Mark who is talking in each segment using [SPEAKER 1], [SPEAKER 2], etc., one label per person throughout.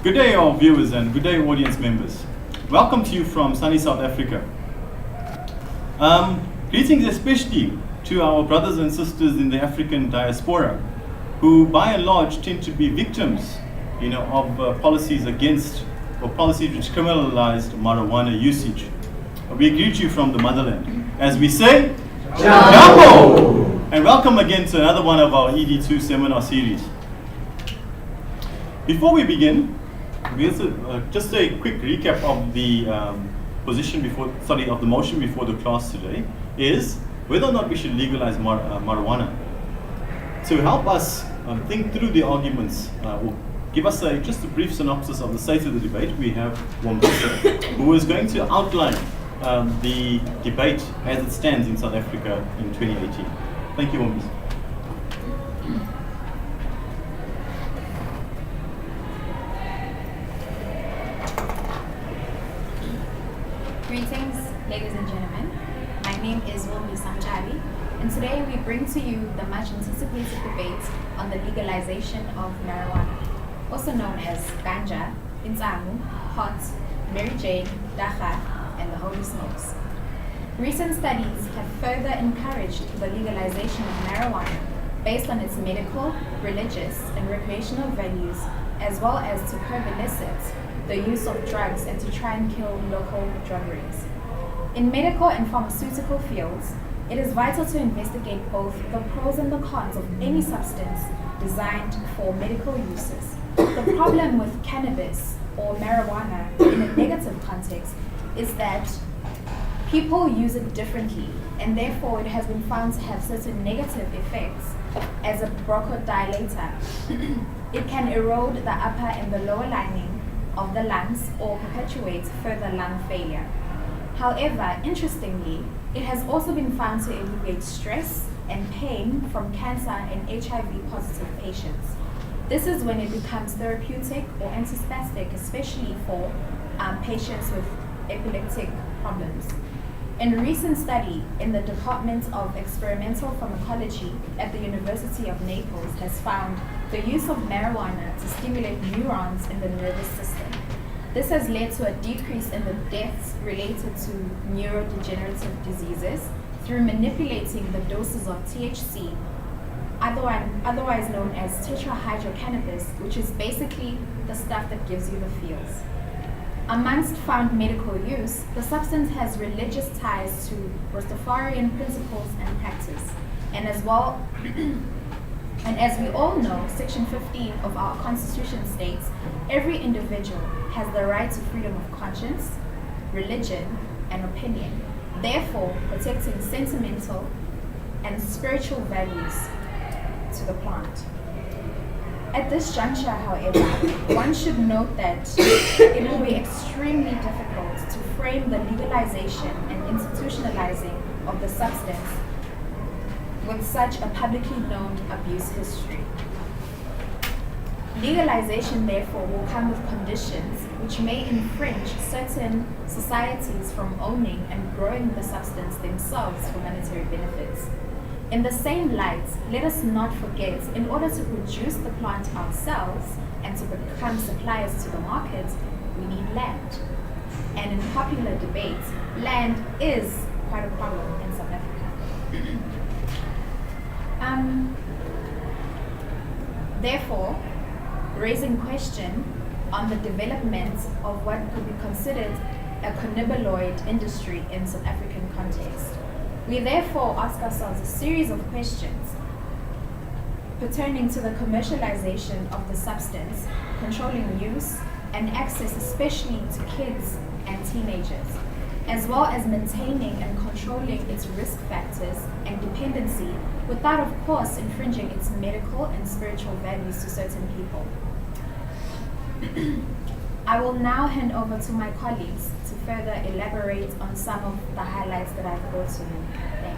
[SPEAKER 1] Good day, our viewers, and good day, audience members. Welcome to you from sunny South Africa. Greetings especially to our brothers and sisters in the African diaspora, who by and large tend to be victims, of policies against or policies which criminalized marijuana usage. We greet you from the motherland. As we say, Jambo! And welcome again to another one of our ED2 seminar series. Before we begin, just a quick recap of the of the motion before the class today is whether or not we should legalize marijuana. To help us think through the arguments, or give us just a brief synopsis of the state of the debate, we have Wombisa, who is going to outline the debate as it stands in South Africa in 2018. Thank you, Wombisa.
[SPEAKER 2] Greetings, ladies and gentlemen. My name is Wombisa, and today we bring to you the much anticipated debate on the legalization of marijuana, also known as ganja, insamu, hot, Mary Jane, dacha, and the holy smokes. Recent studies have further encouraged the legalization of marijuana based on its medical, religious, and recreational values, as well as to curb illicit the use of drugs and to try and kill local drug rings. In medical and pharmaceutical fields, it is vital to investigate both the pros and the cons of any substance designed for medical uses. The problem with cannabis or marijuana in a negative context is that people use it differently, and therefore it has been found to have certain negative effects as a bronchodilator. It can erode the upper and the lower lining of the lungs or perpetuate further lung failure. However, interestingly, it has also been found to alleviate stress and pain from cancer and HIV positive patients. This is when it becomes therapeutic or antispastic, especially for patients with epileptic problems. In a recent study in the Department of Experimental Pharmacology at the University of Naples has found the use of marijuana to stimulate neurons in the nervous system. This has led to a decrease in the deaths related to neurodegenerative diseases through manipulating the doses of THC, otherwise known as tetrahydrocannabis, which is basically the stuff that gives you the feels. Amongst found medical use, the substance has religious ties to Rastafarian principles and practice, and as well, and as we all know, Section 15 of our Constitution states, every individual has the right to freedom of conscience, religion, and opinion, therefore protecting sentimental and spiritual values to the plant. At this juncture, however, one should note that it will be extremely difficult to frame the legalization and institutionalizing of the substance with such a publicly known abuse history. Legalization, therefore, will come with conditions which may infringe certain societies from owning and growing the substance themselves for monetary benefits. In the same light, let us not forget, in order to produce the plant ourselves and to become suppliers to the market, we need land. And in popular debate, land is quite a problem in South Africa. Therefore, raising question on the development of what could be considered a cannabinoid industry in South African context. We therefore ask ourselves a series of questions pertaining to the commercialization of the substance, controlling use and access especially to kids and teenagers, as well as maintaining and controlling its risk factors and dependency without, of course, infringing its medical and spiritual values to certain people. I will now hand over to my colleagues to further elaborate on some of the highlights that I've brought to you. Thank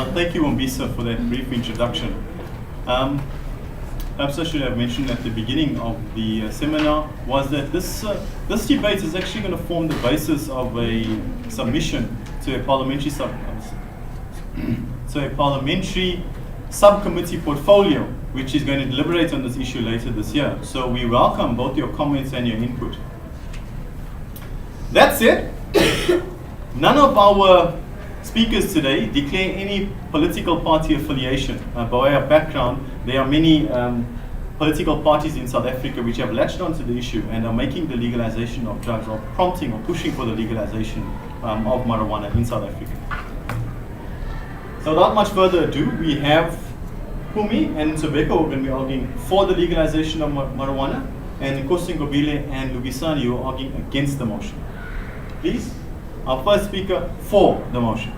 [SPEAKER 1] you. Thank you, Wombisa, for that brief introduction. Perhaps I should have mentioned at the beginning of the seminar was that this debate is actually going to form the basis of a submission to a parliamentary so a parliamentary subcommittee portfolio, which is going to deliberate on this issue later this year. So we welcome both your comments and your input. That said, none of our speakers today declare any political party affiliation. By way of background, there are many political parties in South Africa which have latched onto the issue and are making the legalization of drugs, or prompting or pushing for the legalization of marijuana in South Africa. So without much further ado, we have Kumi and Ntsobeko who are going to be arguing for the legalization of marijuana, and Nkosi Ngobile and Lugisani who are arguing against the motion. Please, our first speaker for the motion.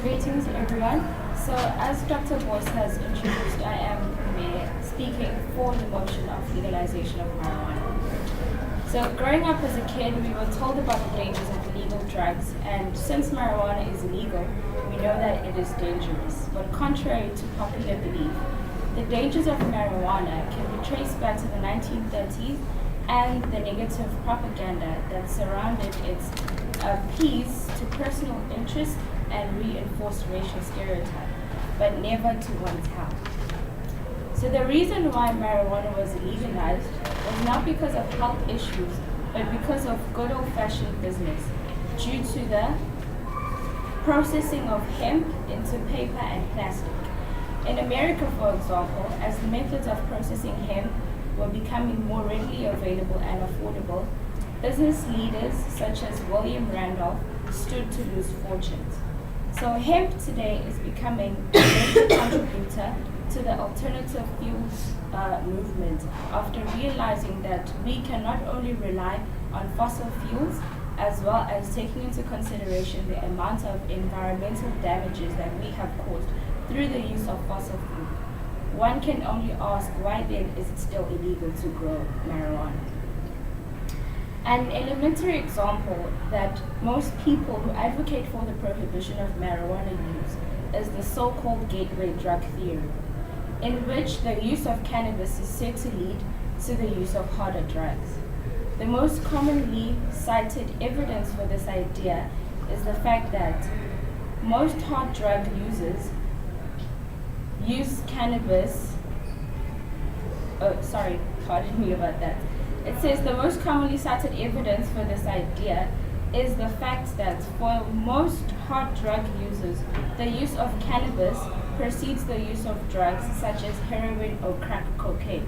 [SPEAKER 3] Greetings everyone. So as Dr. Boss has introduced, I am speaking for the motion of legalization of marijuana. So growing up as a kid, we were told about the dangers of illegal drugs, and since marijuana is illegal, we know that it is dangerous. But contrary to popular belief, the dangers of marijuana can be traced back to the 1930s and the negative propaganda that surrounded its appeals to personal interest and reinforced racial stereotype, but never to one's health. So the reason why marijuana was legalized was not because of health issues, but because of good old-fashioned business, due to the processing of hemp into paper and plastic. In America, for example, as the methods of processing hemp were becoming more readily available and affordable, business leaders such as William Randolph stood to lose fortunes. So hemp today is becoming a major contributor to the alternative fuels movement, after realizing that we can not only rely on fossil fuels, as well as taking into consideration the amount of environmental damages that we have caused through the use of fossil fuel. One can only ask, why then is it still illegal to grow marijuana? An elementary example that most people who advocate for the prohibition of marijuana use is the so-called gateway drug theory, in which the use of cannabis is said to lead to the use of harder drugs. The most commonly cited evidence for this idea is the fact that most hard drug users use cannabis. Pardon me about that. It says the most commonly cited evidence for this idea is the fact that for most hard drug users, the use of cannabis precedes the use of drugs such as heroin or crack cocaine.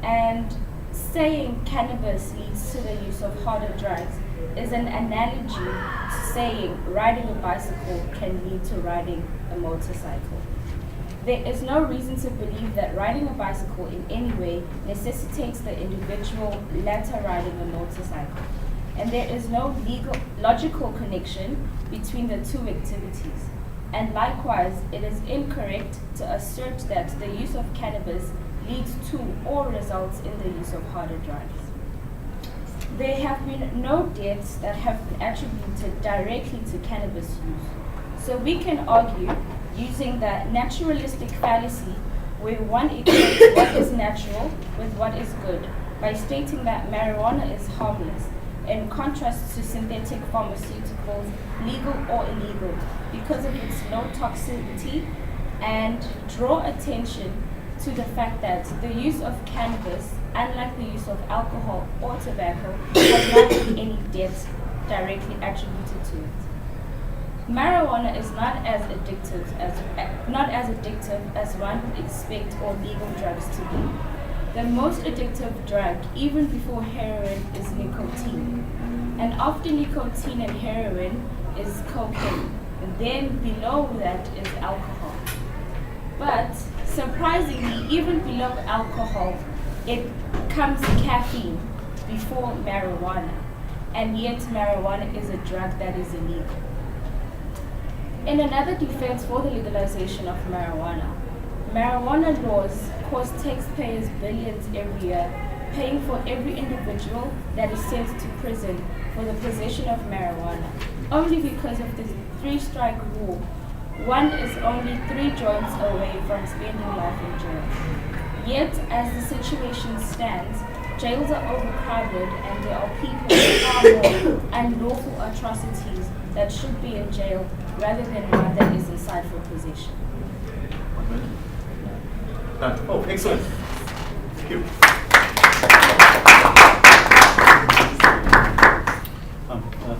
[SPEAKER 3] And saying cannabis leads to the use of harder drugs is an analogy to saying riding a bicycle can lead to riding a motorcycle. There is no reason to believe that riding a bicycle in any way necessitates the individual later riding a motorcycle. And there is no logical connection between the two activities. And likewise, it is incorrect to assert that the use of cannabis leads to or results in the use of harder drugs. There have been no deaths that have been attributed directly to cannabis use. So we can argue, using the naturalistic fallacy, where one equates what is natural with what is good, by stating that marijuana is harmless, in contrast to synthetic pharmaceuticals, legal or illegal, because of its low toxicity, and draw attention to the fact that the use of cannabis, unlike the use of alcohol or tobacco, has not been any deaths directly attributed to it. Marijuana is not as addictive as one would expect all legal drugs to be. The most addictive drug, even before heroin, is nicotine. And after nicotine and heroin is cocaine. And then below that is alcohol. But surprisingly, even below alcohol, it comes caffeine before marijuana. And yet marijuana is a drug that is illegal. In another defense for the legalization of marijuana laws cost taxpayers billions every year, paying for every individual that is sent to prison for the possession of marijuana, only because of the three-strike rule. One is only 3 joints away from spending life in jail. Yet, as the situation stands, Jails are overcrowded and there are people with far more unlawful atrocities that should be in jail rather than one that is aside for possession.
[SPEAKER 1] Oh, excellent. Thank you.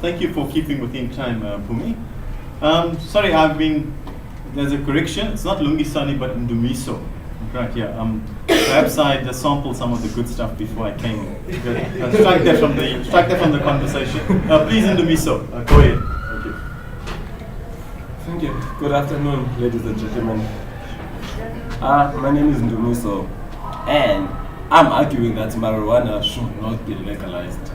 [SPEAKER 1] Thank you for keeping within time, Pumi. Sorry, there's a correction. It's not Lungisani, but Ndumiso. Right, yeah. Perhaps I just sampled some of the good stuff before I came. Strike that from the conversation. Please, Ndumiso, go ahead. Thank you.
[SPEAKER 4] Thank you. Good afternoon, ladies and gentlemen. My name is Ndumiso, and I'm arguing that marijuana should not be legalized.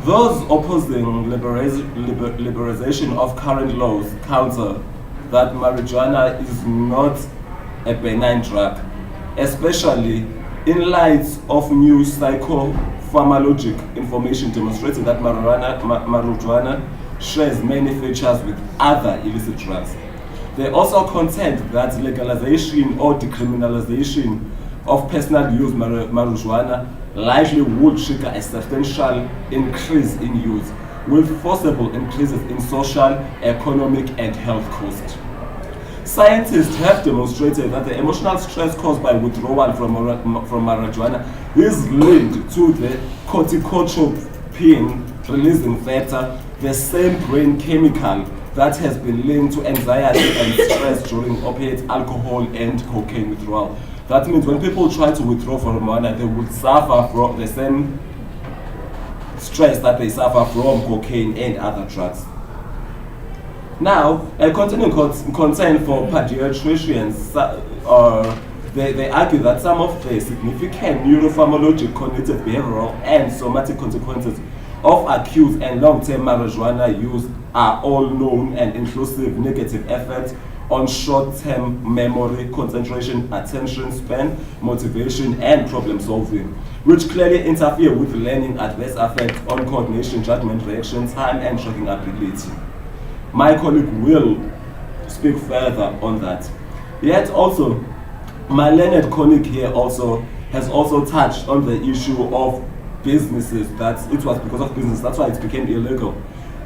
[SPEAKER 4] Those opposing liberalization of current laws counter that marijuana is not a benign drug, especially in light of new psychopharmacologic information demonstrating that marijuana shares many features with other illicit drugs. They also contend that legalization or decriminalization of personal use marijuana likely would trigger a substantial increase in use, with forcible increases in social, economic, and health costs. Scientists have demonstrated that the emotional stress caused by withdrawal from marijuana is linked to the corticotropin releasing factor, the same brain chemical that has been linked to anxiety and stress during opiate, alcohol, and cocaine withdrawal. That means when people try to withdraw from marijuana, they would suffer from the same stress that they suffer from cocaine and other drugs. Now, a continuing concern for pediatricians, they argue that some of the significant neuropharmacologic, cognitive, behavioral, and somatic consequences of acute and long-term marijuana use are all known and inclusive negative effects on short-term memory, concentration, attention span, motivation, and problem solving, which clearly interfere with learning, adverse effects on coordination, judgment, reaction time, and tracking ability. My colleague will speak further on that. Yet also, my learned colleague here has also touched on the issue of businesses, that it was because of business, that's why it became illegal.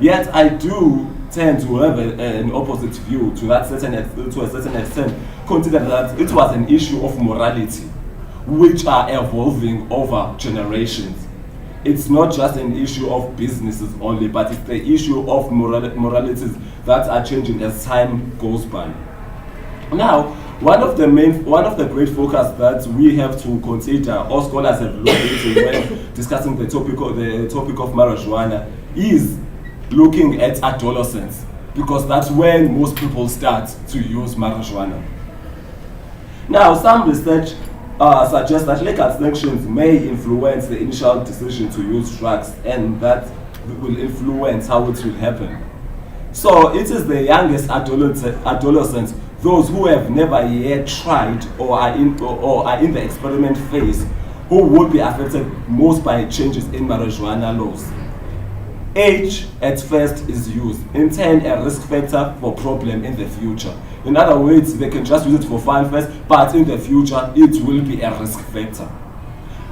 [SPEAKER 4] Yet I do tend to have an opposite view to a certain extent, consider that it was an issue of morality, which are evolving over generations. It's not just an issue of businesses only, but it's the issue of moralities that are changing as time goes by. Now, one of the great focus that we have to consider, or scholars have looked into when discussing the topic of marijuana, is looking at adolescence, because that's when most people start to use marijuana. Now, some research suggests that legal sanctions may influence the initial decision to use drugs, and that will influence how it will happen. So it is the youngest adolescents, those who have never yet tried or are in the experiment phase, who would be affected most by changes in marijuana laws. Age at first is used, in turn a risk factor for problem in the future. In other words, they can just use it for fun first, but in the future it will be a risk factor.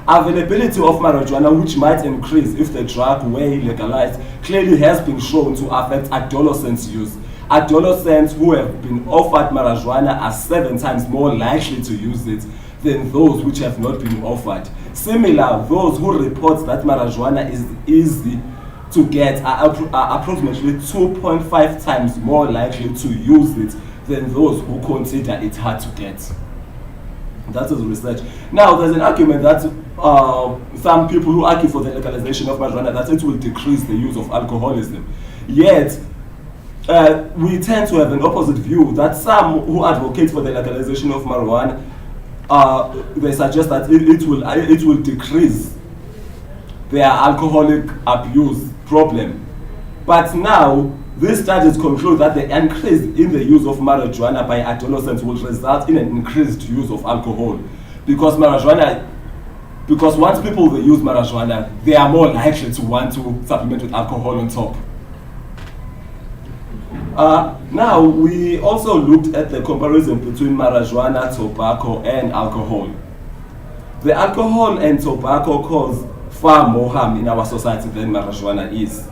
[SPEAKER 4] Availability of marijuana, which might increase if the drug were legalized, clearly has been shown to affect adolescents' use. Adolescents who have been offered marijuana are 7 times more likely to use it than those which have not been offered. Similar, those who report that marijuana is easy to get are approximately 2.5 times more likely to use it than those who consider it hard to get. That is research. Now, there's an argument that some people who argue for the legalization of marijuana, that it will decrease the use of alcoholism. Yet, we tend to have an opposite view, that some who advocate for the legalization of marijuana, they suggest that it will decrease their alcoholic abuse problem. But now, these studies conclude that the increase in the use of marijuana by adolescents will result in an increased use of alcohol. Because once people use marijuana, they are more likely to want to supplement with alcohol on top. Now, we also looked at the comparison between marijuana, tobacco, and alcohol. The alcohol and tobacco cause far more harm in our society than marijuana is.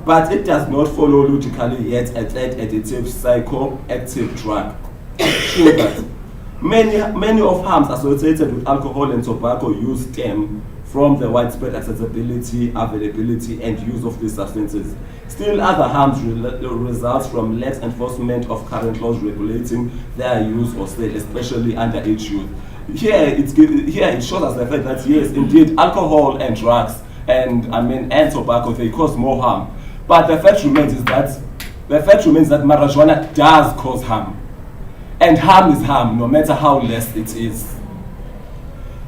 [SPEAKER 4] But it does not follow logically yet a third additive psychoactive drug. True that many of harms associated with alcohol and tobacco use stem from the widespread accessibility, availability, and use of these substances. Still, other harms result from lax enforcement of current laws regulating their use or sale, especially underage youth. Here it shows us the fact that yes, indeed, alcohol and drugs and tobacco, they cause more harm. But the fact remains that marijuana does cause harm, and harm is harm, no matter how less it is.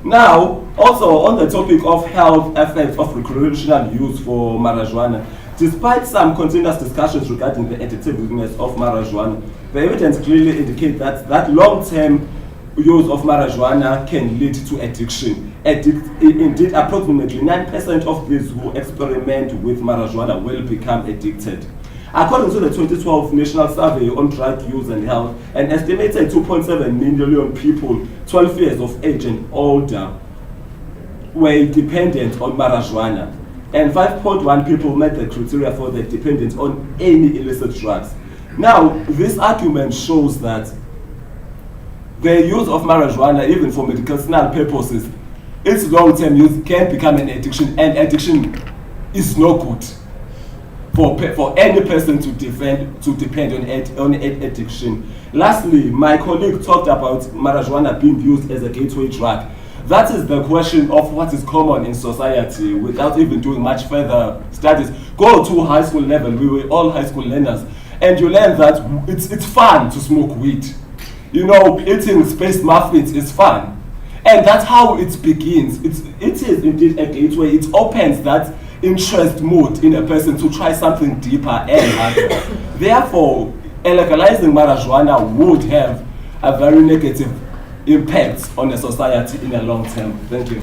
[SPEAKER 4] Now, also on the topic of health effects of recreational use for marijuana, despite some continuous discussions regarding the addictiveness of marijuana, the evidence clearly indicates that long-term use of marijuana can lead to addiction. Indeed, approximately 9% of those who experiment with marijuana will become addicted. According to the 2012 National Survey on Drug Use and Health, an estimated 2.7 million people 12 years of age and older were dependent on marijuana, and 5.1 people met the criteria for the dependence on any illicit drugs. Now, this argument shows that the use of marijuana, even for medicinal purposes, its long-term use can become an addiction, and addiction is no good for any person to depend on addiction. Lastly, my colleague talked about marijuana being used as a gateway drug. That is the question of what is common in society without even doing much further studies. Go to high school level, we were all high school learners, and you learn that it's fun to smoke weed. You know, eating space muffins is fun. And that's how it begins. It is indeed a gateway. It opens that interest mode in a person to try something deeper and harder. Therefore, legalizing marijuana would have a very negative impact on the society in the long term. Thank you.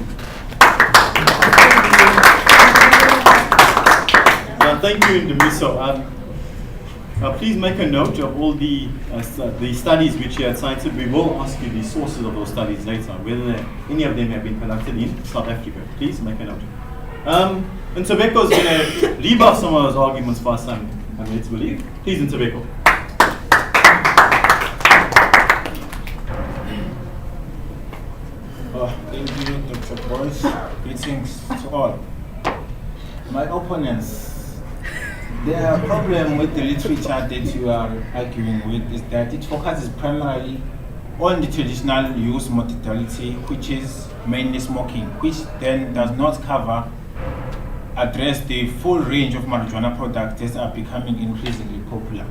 [SPEAKER 1] Thank you, Ndemiso. Please make a note of all the studies which you had cited. We will ask you the sources of those studies later, whether any of them have been conducted in South Africa. Please make a note. And Ntobeko is going to leave off some of those arguments for us, and let's believe. Please, Ntobeko.
[SPEAKER 5] Thank you, Dr. Boyce. Greetings to all. My opponents, the problem with the literature that you are arguing with is that it focuses primarily on the traditional use modality, which is mainly smoking, which then does not address the full range of marijuana products that are becoming increasingly popular.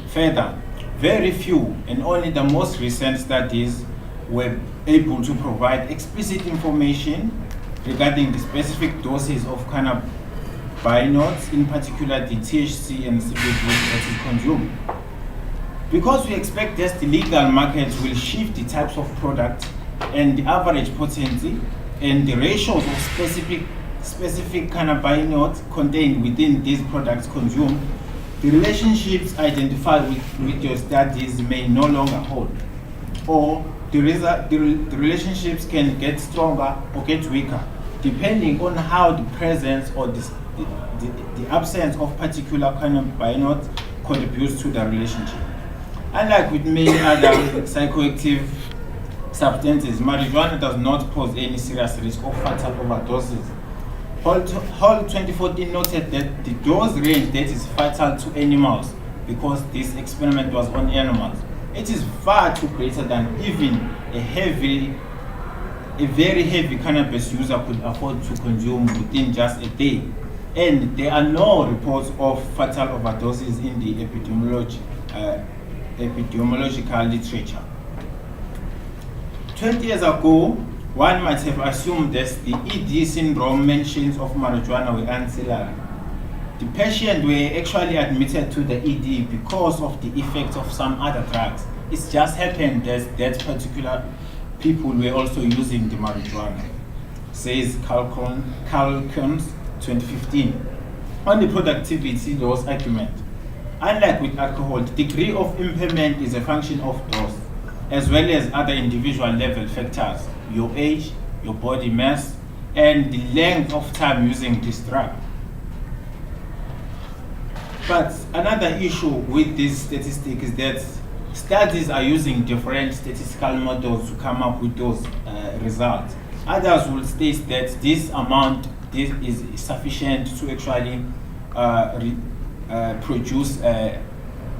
[SPEAKER 5] Further, very few and only the most recent studies were able to provide explicit information regarding the specific doses of cannabinoids, in particular the THC and CBD that is consumed. Because we expect that the legal market will shift the types of products and the average potency and the ratios of specific cannabinoids contained within these products consumed, the relationships identified with your studies may no longer hold, or the relationships can get stronger or get weaker, depending on how the presence or the absence of particular cannabinoids contributes to the relationship. Unlike with many other psychoactive substances, marijuana does not pose any serious risk of fatal overdoses. Hall 2014 noted that the dose range that is fatal to animals, because this experiment was on animals, it is far too greater than even a very heavy cannabis user could afford to consume within just a day. And there are no reports of fatal overdoses in the epidemiological literature. 20 years ago, one might have assumed that the ED syndrome mentions of marijuana were ancillary. The patients were actually admitted to the ED because of the effects of some other drugs. It just happened that particular people were also using the marijuana, says Calkins 2015. On the productivity loss argument, unlike with alcohol, the degree of impairment is a function of dose. as well as other individual level factors, your age, your body mass, and the length of time using this drug. But another issue with this statistic is that studies are using different statistical models to come up with those results. Others will state that this is sufficient to actually produce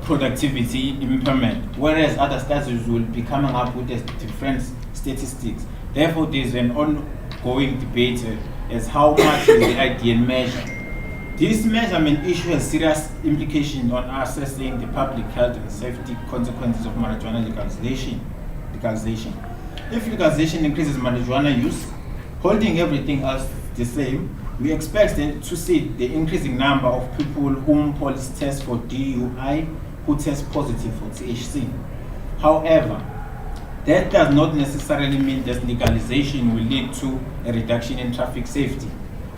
[SPEAKER 5] productivity impairment, whereas other studies will be coming up with different statistics. Therefore, there is an ongoing debate as how much is the ideal measure. This measurement issue has serious implications on assessing the public health and safety consequences of marijuana legalization. If legalization increases marijuana use, holding everything else the same, we expect to see the increasing number of people whom police test for DUI who test positive for THC. However, that does not necessarily mean that legalization will lead to a reduction in traffic safety.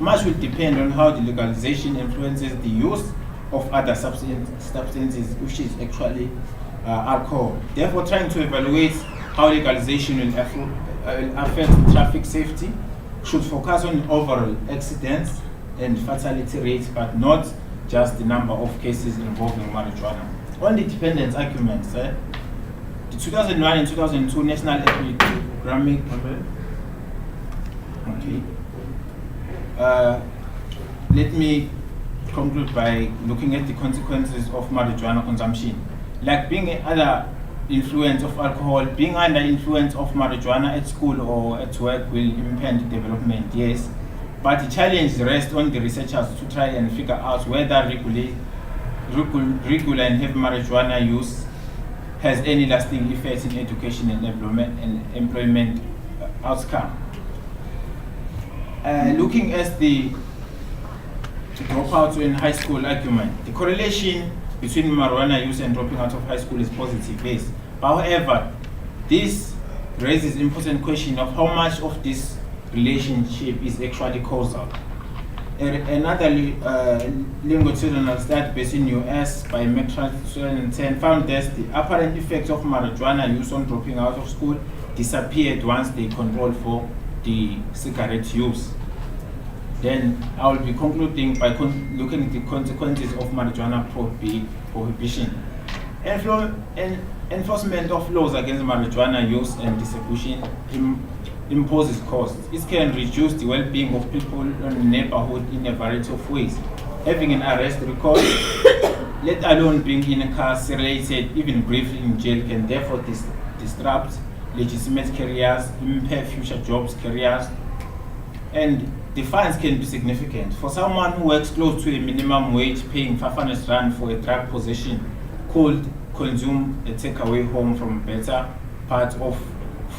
[SPEAKER 5] Much will depend on how the legalization influences the use of other substances, which is actually alcohol. Therefore, trying to evaluate how legalization will affect traffic safety should focus on overall accidents and fatality rates, but not just the number of cases involving marijuana. On the dependence arguments, the 2001 and 2002 National Epidemic let me conclude by looking at the consequences of marijuana consumption. Like being under influence of alcohol, being under influence of marijuana at school or at work will impede development, yes. But the challenge rests on the researchers to try and figure out whether regular and heavy marijuana use has any lasting effects in education and employment outcome. Looking at the dropout in high school argument, the correlation between marijuana use and dropping out of high school is positive, yes. However, this raises important question of how much of this relationship is actually causal. Another longitudinal study based in US by Metro 2010 found that the apparent effects of marijuana use on dropping out of school disappeared once they controlled for the cigarette use. Then I will be concluding by looking at the consequences of marijuana prohibition. Enforcement of laws against marijuana use and distribution imposes costs. It can reduce the well-being of people in the neighborhood in a variety of ways. Having an arrest record, let alone being incarcerated, even briefly in jail, can therefore disrupt legitimate careers, impair future jobs, careers, and the fines can be significant. For someone who works close to a minimum wage, paying 500 rand for a drug possession could consume a takeaway home from better part of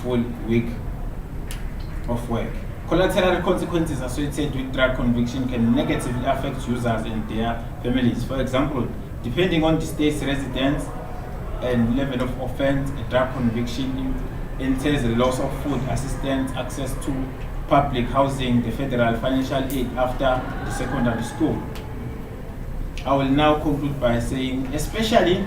[SPEAKER 5] full week of work. Collateral consequences associated with drug conviction can negatively affect users and their families. For example, depending on the state's residence and level of offense, a drug conviction entails the loss of food assistance, access to public housing, the federal financial aid after the secondary school. I will now conclude by saying, especially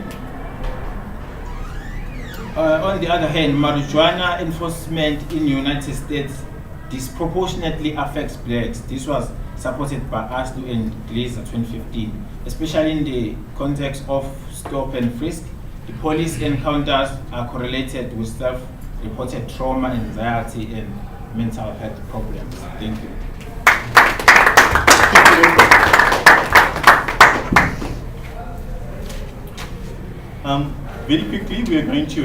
[SPEAKER 5] on the other hand, marijuana enforcement in the United States disproportionately affects blacks. This was supported by ASLU and Glazer 2015, especially in the context of stop and frisk. The police encounters are correlated with self-reported trauma, anxiety, and mental health problems. Thank you.
[SPEAKER 1] Very quickly, we are going to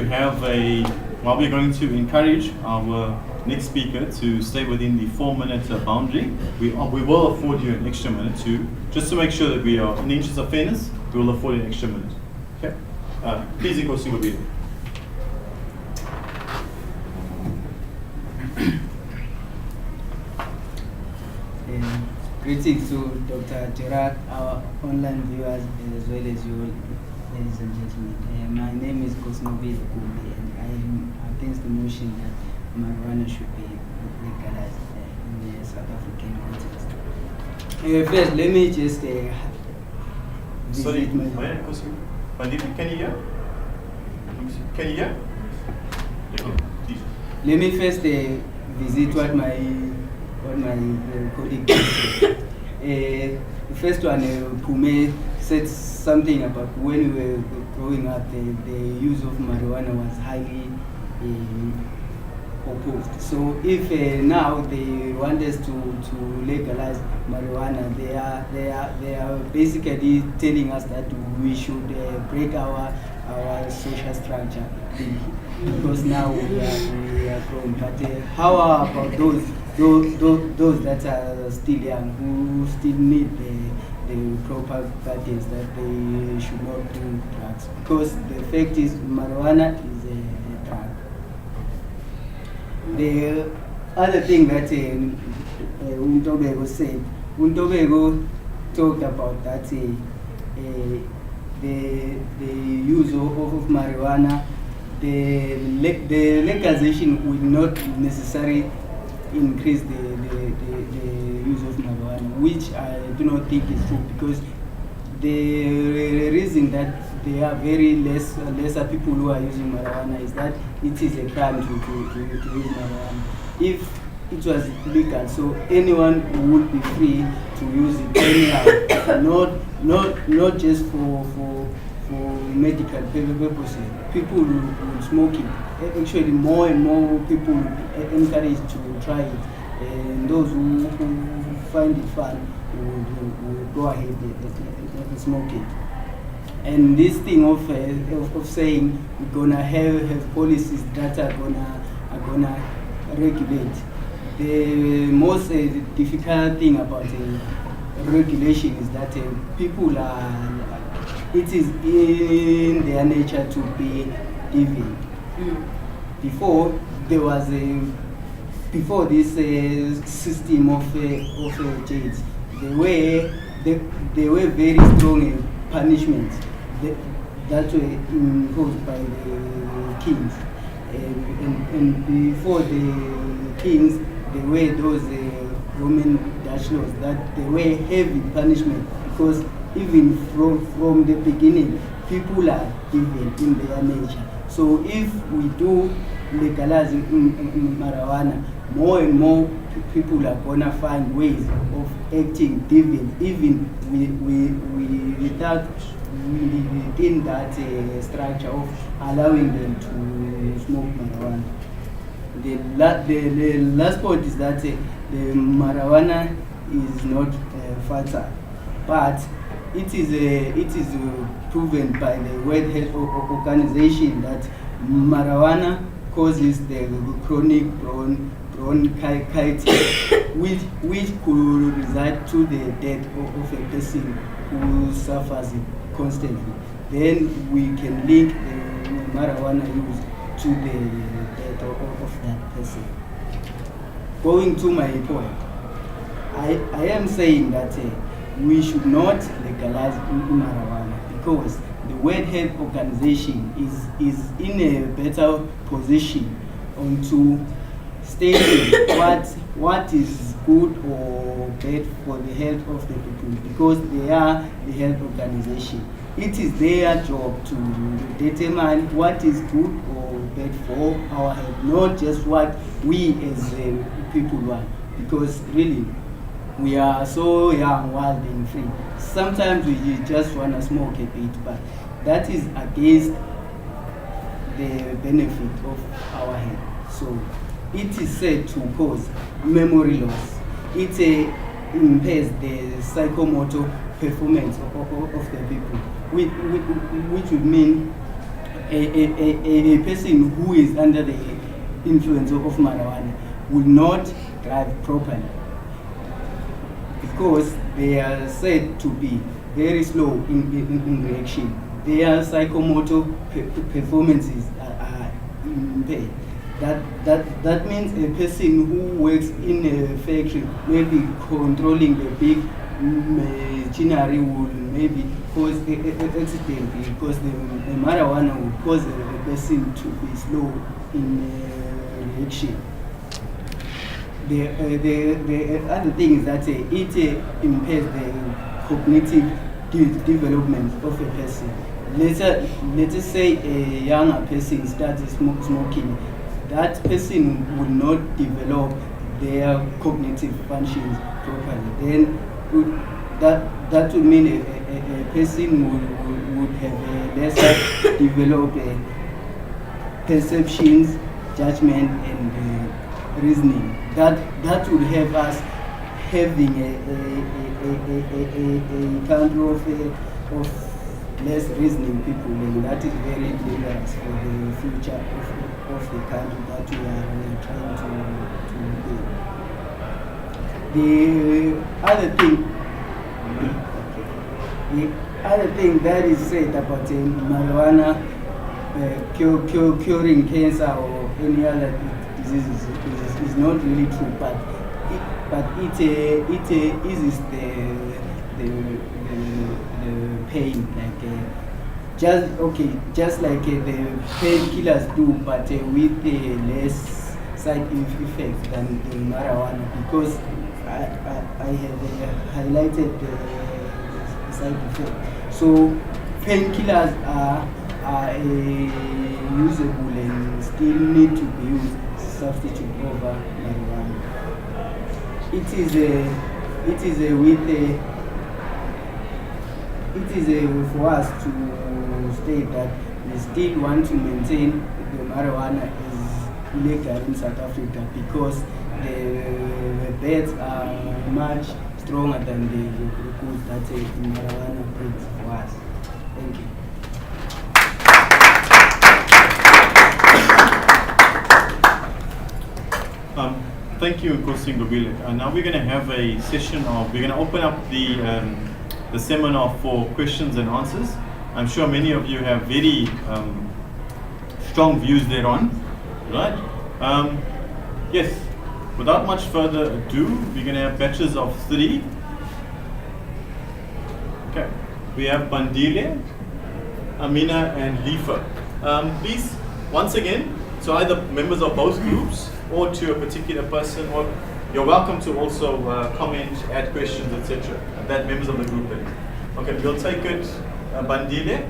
[SPEAKER 1] we're going to encourage our next speaker to stay within the 4-minute boundary. We will afford you an extra minute just to make sure that we are in the interest of fairness. We will afford you an extra minute. Okay. Please, Inkosi Ngobile.
[SPEAKER 6] Greetings to Dr. Gerard, our online viewers, as well as you, ladies and gentlemen. My name is Kosmobil Kumbi, and I am against the motion that marijuana should be legalized in the South African context. First, let me just
[SPEAKER 1] Sorry, can you hear? Can you hear? Okay, please.
[SPEAKER 6] Let me first visit what my colleague said. The first one, Pume said something about when we were growing up, the use of marijuana was highly opposed. So if now they want us to legalize marijuana, they are basically telling us that we should break our social structure because now we are grown. But how about those that are still young, who still need the proper guidance that they should not do drugs? Because the fact is marijuana is a drug. The other thing that Untobego said, Untobego talked about that the use of marijuana, the legalization will not necessarily increase the use of marijuana, which I do not think is true, because the reason that there are very lesser people who are using marijuana is that it is a crime to use marijuana. If it was legal, so anyone would be free to use it anyhow, not just for medical purposes. People will smoke it. Actually, more and more people will encouraged to try it, and those who find it fun will go ahead and smoke it. And this thing of saying we're gonna have policies that are gonna regulate. The most difficult thing about regulation is that people are. It is in their nature to be deviant. Before there was before this system of jails, there were very strong punishments that were imposed by the kings, and before the kings there were those Roman Dutch laws that there were heavy punishment, because even from the beginning people are deviant in their nature. So if we do legalize marijuana, more and more people are gonna find ways of acting deviant, even without within that structure of allowing them to smoke marijuana. The last point is that the marijuana is not fatal, but it is proven by the World Health Organization that marijuana causes the chronic bronchitis, which could result to the death of a person who suffers it constantly. Then we can link the marijuana use to the death of that person. Going to my point, I am saying that we should not legalize marijuana because the World Health Organization is in a better position to stating what is good or bad for the health of the people, because they are the health organization. It is their job to determine what is good or bad for our health, not just what we as people want, because really we are so young, wild and free. Sometimes we just want to smoke a bit, but that is against the benefit of our health. So it is said to cause memory loss. It impairs the psychomotor performance of the people, which would mean a person who is under the influence of marijuana will not drive properly, because they are said to be very slow in reaction. Their psychomotor performances are impaired. That means a person who works in a factory, maybe controlling the big machinery, will maybe cause an accident, because the marijuana will cause a person to be slow in reaction. The other thing is that it impairs the cognitive development of a person. Let us say a younger person starts smoking. that person will not develop their cognitive functions properly. Then that would mean a person would have a lesser developed perceptions, judgment, and reasoning. That would have us having a country of less reasoning people, and that is very dangerous for the future of the country that we are trying to build. The other thing that is said about marijuana curing cancer or any other diseases is not really true, but it eases the pain, just like the painkillers do, but with less side effects than the marijuana, because I have highlighted the side effect. So painkillers are usable and still need to be used substitute over marijuana. It is for us to state that we still want to maintain the marijuana is legal in South Africa, because the beds are much stronger than the goods that the marijuana brings for us. Thank you.
[SPEAKER 1] Thank you, Nkosi Ngobile. Now we're going to have a session we're going to open up the seminar for questions and answers. I'm sure many of you have very strong views thereon, right? Yes, without much further ado, we're going to have batches of 3. Okay, we have Bandile, Amina, and Lifa. Please, once again, so either members of both groups or to a particular person, or you're welcome to also comment, add questions, etc. That members of the group. Okay, we'll take it Bandile,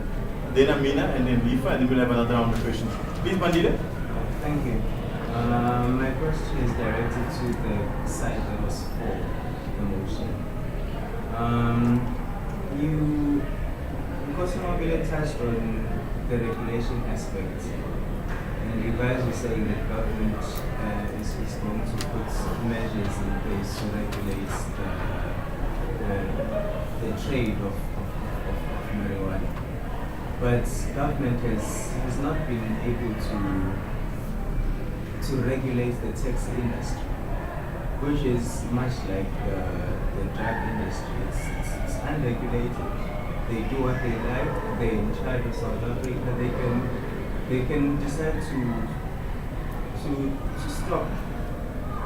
[SPEAKER 1] then Amina, and then Lifa, and then we'll have another round of questions. Please, Bandile.
[SPEAKER 7] Thank you. My question is directed to the side that was for the motion. Because Mobile touched on the regulation aspect, and you guys were saying that government is going to put measures in place to regulate the trade of marijuana. But government has not been able to regulate the taxi industry, which is much like the drug industry. It's unregulated. They do what they like. They're in charge of South Africa. They can decide to stop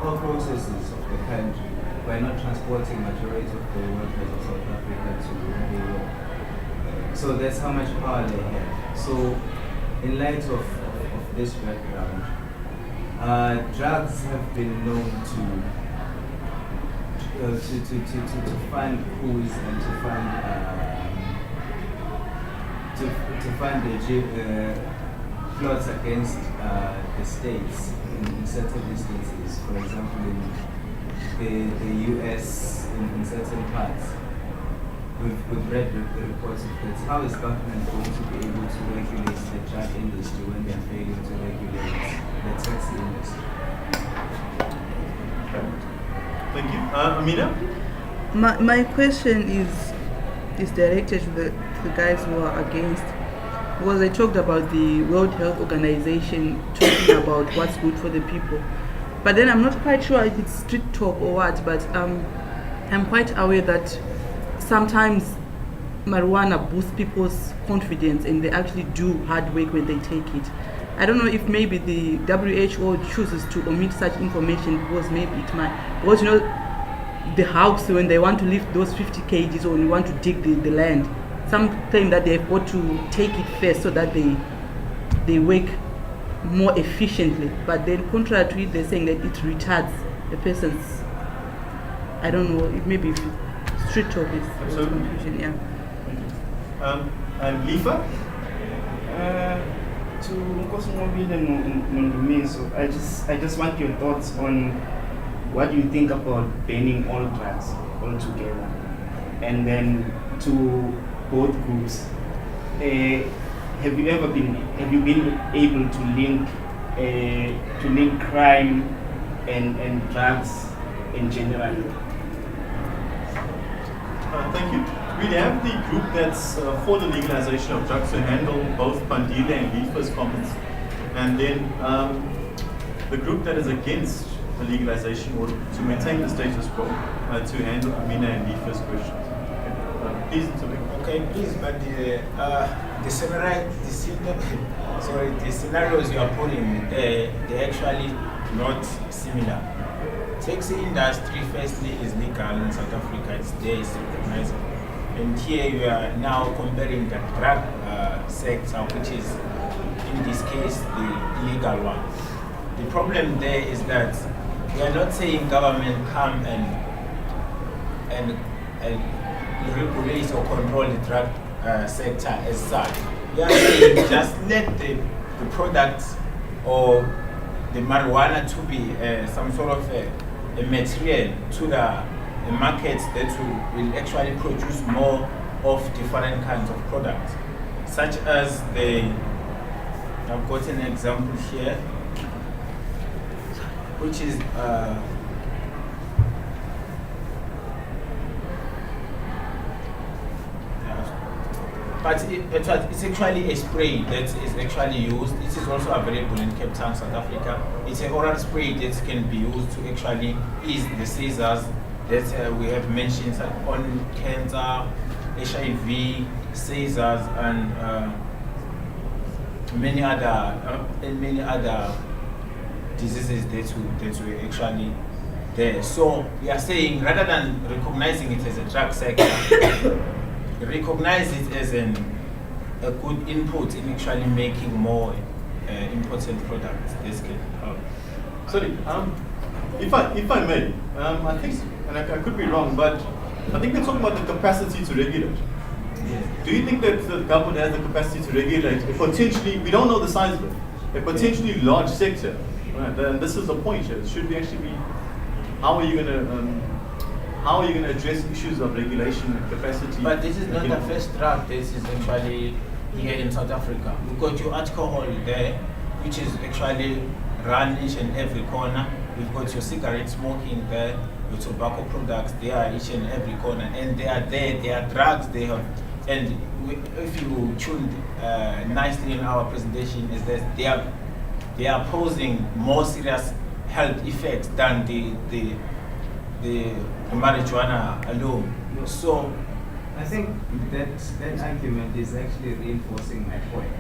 [SPEAKER 7] all processes of the country by not transporting majority of the workers of South Africa to where they work. So that's how much power they have. So in light of this background, drugs have been known to fund coups and to fund the plots against the states in certain instances. For example, in the US in certain parts. We've read the reports of that. How is government going to be able to regulate the drug industry when they are failing to regulate the taxi industry?
[SPEAKER 1] Thank you. Amina?
[SPEAKER 8] My question is directed to the guys who are against, because I talked about the World Health Organization talking about what's good for the people. But then I'm not quite sure if it's street talk or what, but I'm quite aware that sometimes marijuana boosts people's confidence and they actually do hard work when they take it. I don't know if maybe the WHO chooses to omit such information because maybe it might, because you know the house, when they want to lift those 50 kgs or when you want to dig the land, some claim that they've got to take it first so that they work more efficiently, but then contrary to it, they're saying that it retards the person's, I don't know, if maybe if street talk is confusion, yeah.
[SPEAKER 1] And Lifa?
[SPEAKER 6] To Nkosingobile Mundumiso, I just want your thoughts on what you think about banning all drugs altogether, and then to both groups. Have you been able to link crime and drugs in general?
[SPEAKER 1] Thank you. We have the group that's for the legalization of drugs to handle both Pandile and Lifa's comments, and then the group that is against the legalization or to maintain the status quo to handle Amina and Lifa's questions. Okay. Please,
[SPEAKER 5] Okay, please, but the scenarios you are putting, they're actually not similar. Taxi industry, firstly, is legal in South Africa. It's there, it's recognized. And here you are now comparing the drug sector, which is, in this case, the illegal one. The problem there is that we are not saying government come and regulate or control the drug sector as such. We are saying just let the product or the marijuana to be some sort of a material to the markets that will actually produce more of different kinds of products, such as I've got an example here, which is but it's actually a spray that is actually used. It is also available in Cape Town, South Africa. It's an oral spray that can be used to actually ease the seizures that we have mentioned on cancer, HIV, seizures, and many other diseases that were actually there. So we are saying, rather than recognizing it as a drug sector, recognize it as a good input in actually making more important products. This can help.
[SPEAKER 1] Sorry, if I may, I think, and I could be wrong, but I think we're talking about the capacity to regulate.
[SPEAKER 7] Yes.
[SPEAKER 1] Do you think that the government has the capacity to regulate a potentially, we don't know the size of it, a potentially large sector? Right? And this is the point here. Should we actually be, how are you going to address issues of regulation and capacity?
[SPEAKER 5] But this is not the first drug. This is actually here in South Africa. We've got your alcohol there, which is actually run each and every corner. We've got your cigarette smoking there, your tobacco products, they are each and every corner, and they are there. They are drugs. They have, and if you tuned nicely in our presentation, is that they are posing more serious health effects than the marijuana alone. So
[SPEAKER 7] I think that argument is actually reinforcing my point,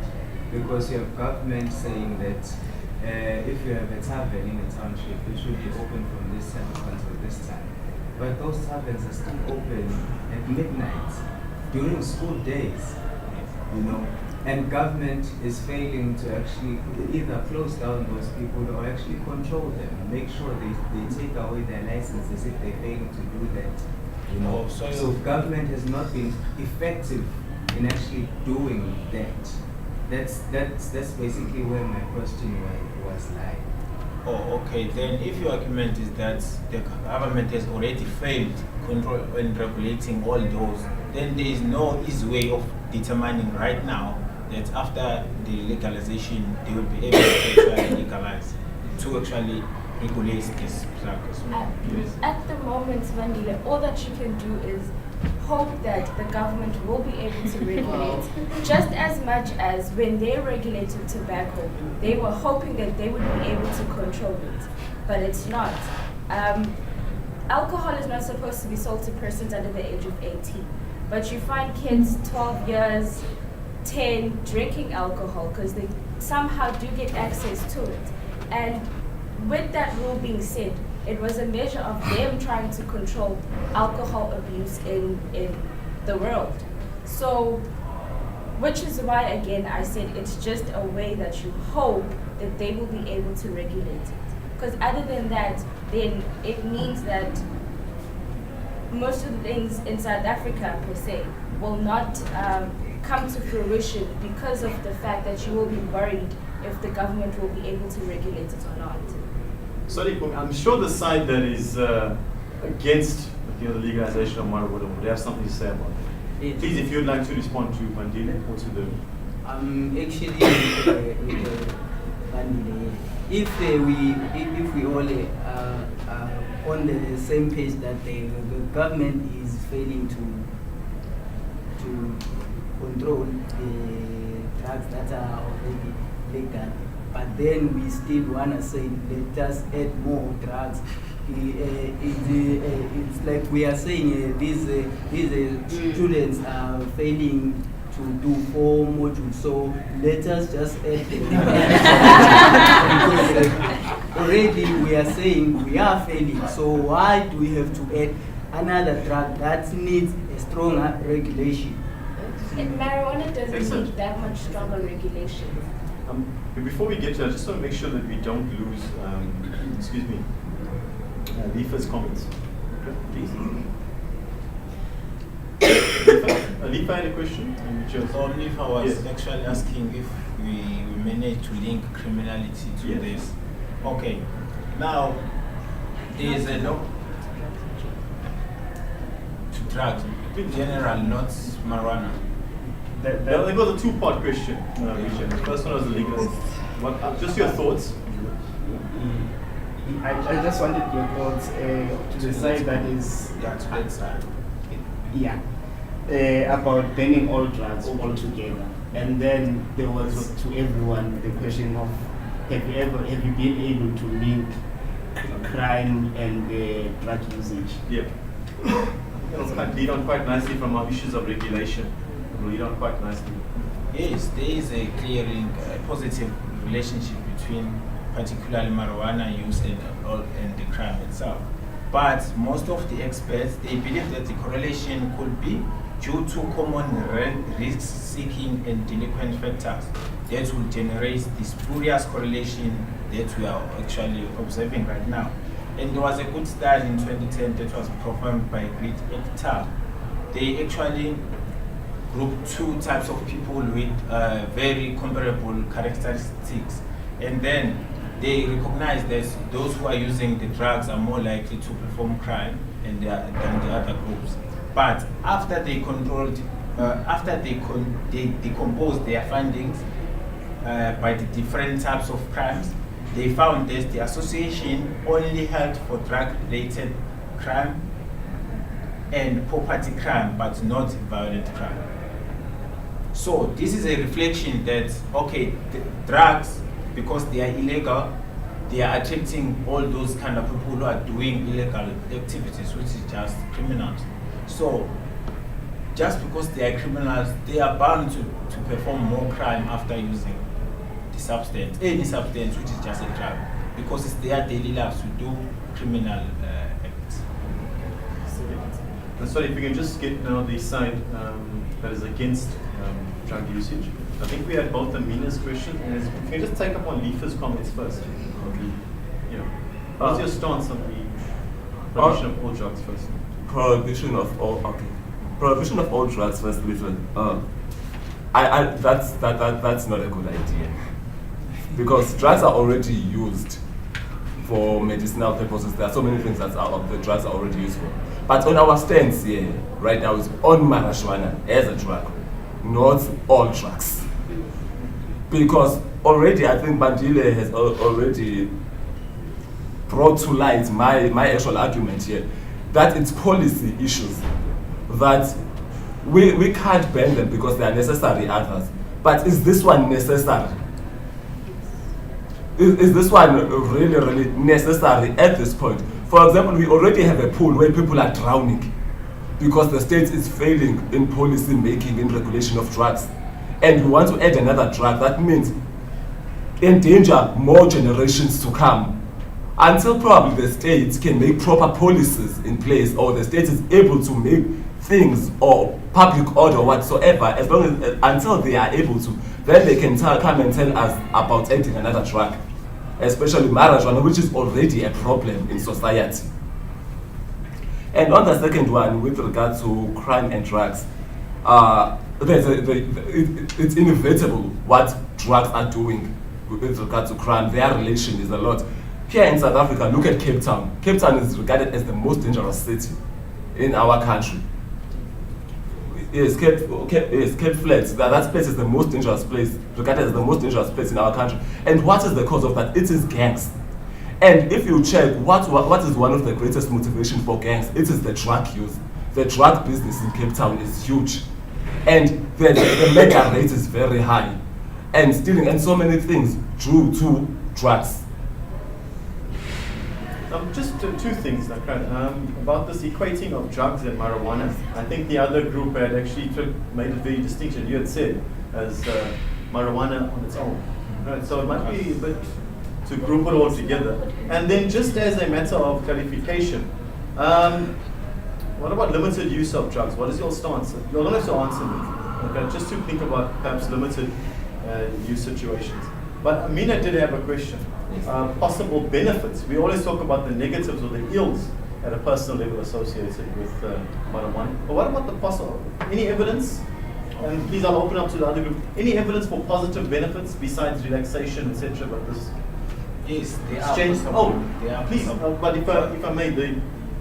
[SPEAKER 7] because you have government saying that if you have a tavern in a township, it should be open from this time until this time. But those taverns are still open at midnight during school days, you know, and government is failing to actually either close down those people or actually control them, make sure they take away their licenses if they're failing to do that. You know, so government has not been effective in actually doing that. That's basically where my question was like.
[SPEAKER 5] Oh, okay. Then if your argument is that the government has already failed control and regulating all those, then there is no easy way of determining right now that after the legalization they will be able to actually legalize, to actually regulate this drug as well.
[SPEAKER 3] At the moment, Vandile, all that you can do is hope that the government will be able to regulate just as much as when they regulated tobacco, they were hoping that they would be able to control it, but it's not. Alcohol is not supposed to be sold to persons under the age of 18, but you find kids 12 years, 10 drinking alcohol because they somehow do get access to it. And with that rule being said, it was a measure of them trying to control alcohol abuse in the world. So, which is why, again, I said it's just a way that you hope that they will be able to regulate it. Because other than that, then it means that most of the things in South Africa, per se, will not come to fruition because of the fact that you will be worried if the government will be able to regulate it or not.
[SPEAKER 1] Sorry, I'm sure the side that is against the legalization of marijuana would have something to say about it. Please, if you'd like to respond to Mandile or to the...
[SPEAKER 6] Actually with Bandile. If we all are on the same page that the government is failing to control the drugs that are already legal, but then we still want to say let us add more drugs. It's like we are saying these students are failing to do 4 modules, so let us just add because already we are saying we are failing, so why do we have to add another drug that needs a stronger regulation?
[SPEAKER 3] And marijuana doesn't
[SPEAKER 1] Excellent.
[SPEAKER 3] need that much stronger regulation.
[SPEAKER 1] Before we get to that, I just want to make sure that we don't lose, excuse me, Alifa's comments. Okay, please. Alifa had a question?
[SPEAKER 5] Alifa was
[SPEAKER 1] Yes.
[SPEAKER 5] actually asking if we managed to link criminality to
[SPEAKER 1] Yes.
[SPEAKER 5] this. Okay, now there is a law to drugs in general, not marijuana.
[SPEAKER 1] That was a two-part question, Richard. The first one was the legal. Just your thoughts.
[SPEAKER 9] I just wanted your thoughts to the side that is, about banning all drugs altogether. And then there was to everyone the question of have you been able to link crime and drug usage?
[SPEAKER 1] Yeah. It'll lead on quite nicely from our issues of regulation. It'll lead on quite nicely.
[SPEAKER 5] Yes, there is a clear link, a positive relationship between particularly marijuana use and the crime itself. But most of the experts, they believe that the correlation could be due to common risk-seeking and delinquent factors that will generate the spurious correlation that we are actually observing right now. And there was a good study in 2010 that was performed by Great Ektal. They actually grouped 2 types of people with very comparable characteristics. And then they recognized that those who are using the drugs are more likely to perform crime than the other groups. But after they controlled, after they decomposed their findings by the different types of crimes, they found that the association only held for drug-related crime and property crime, but not violent crime. So this is a reflection that, okay, the drugs, because they are illegal, they are attracting all those kind of people who are doing illegal activities, which is just criminals. So just because they are criminals, they are bound to perform more crime after using the substance, any substance which is just a drug, because it's their daily lives to do criminal acts.
[SPEAKER 1] Sorry, if we can just get now the side that is against drug usage. I think we had both Amina's question, and if you can just take up on Lifa's comments first. What's your stance on the prohibition of all drugs first?
[SPEAKER 4] Prohibition of all drugs first, that's not a good idea, because drugs are already used for medicinal purposes. There are so many things that the drugs are already used for. But on our stance here right now is on marijuana as a drug, not all drugs, because already I think Bandile has already brought to light my actual argument here, that it's policy issues, that we can't ban them because they are necessary others. But is this one necessary? Is this one really necessary at this point? For example, we already have a pool where people are drowning because the state is failing in policy making, in regulation of drugs. And we want to add another drug. That means endanger more generations to come. Until probably the state can make proper policies in place, or the state is able to make things or public order whatsoever, as long as until they are able to, then they can come and tell us about adding another drug, especially marijuana, which is already a problem in society. And on the second one, with regard to crime and drugs, it's inevitable what drugs are doing with regard to crime. Their relation is a lot. Here in South Africa, look at Cape Town. Cape Town is regarded as the most dangerous city in our country. Yes, Cape Flats. That place is the most dangerous place, regarded as the most dangerous place in our country. And what is the cause of that? It is gangs. And if you check what is one of the greatest motivation for gangs, it is the drug use. The drug business in Cape Town is huge. And the mega rate is very high. And stealing and so many things due to drugs.
[SPEAKER 1] Just two things, about this equating of drugs and marijuana. I think the other group had actually made a very distinction. You had said as marijuana on its own. Right? So it might be a bit to group it all together. And then just as a matter of clarification, what about limited use of drugs? What is your stance? You don't have to answer me. Okay, just to think about perhaps limited use situations. But Amina did have a question. Possible benefits. We always talk about the negatives or the ills at a personal level associated with marijuana. But what about the possible? Any evidence? And please, I'll open up to the other group. Any evidence for positive benefits besides relaxation, etc. But this
[SPEAKER 5] Yes, they are.
[SPEAKER 1] exchange.
[SPEAKER 5] possible.
[SPEAKER 1] Oh,
[SPEAKER 5] They are
[SPEAKER 1] please.
[SPEAKER 5] possible.
[SPEAKER 1] But if I may,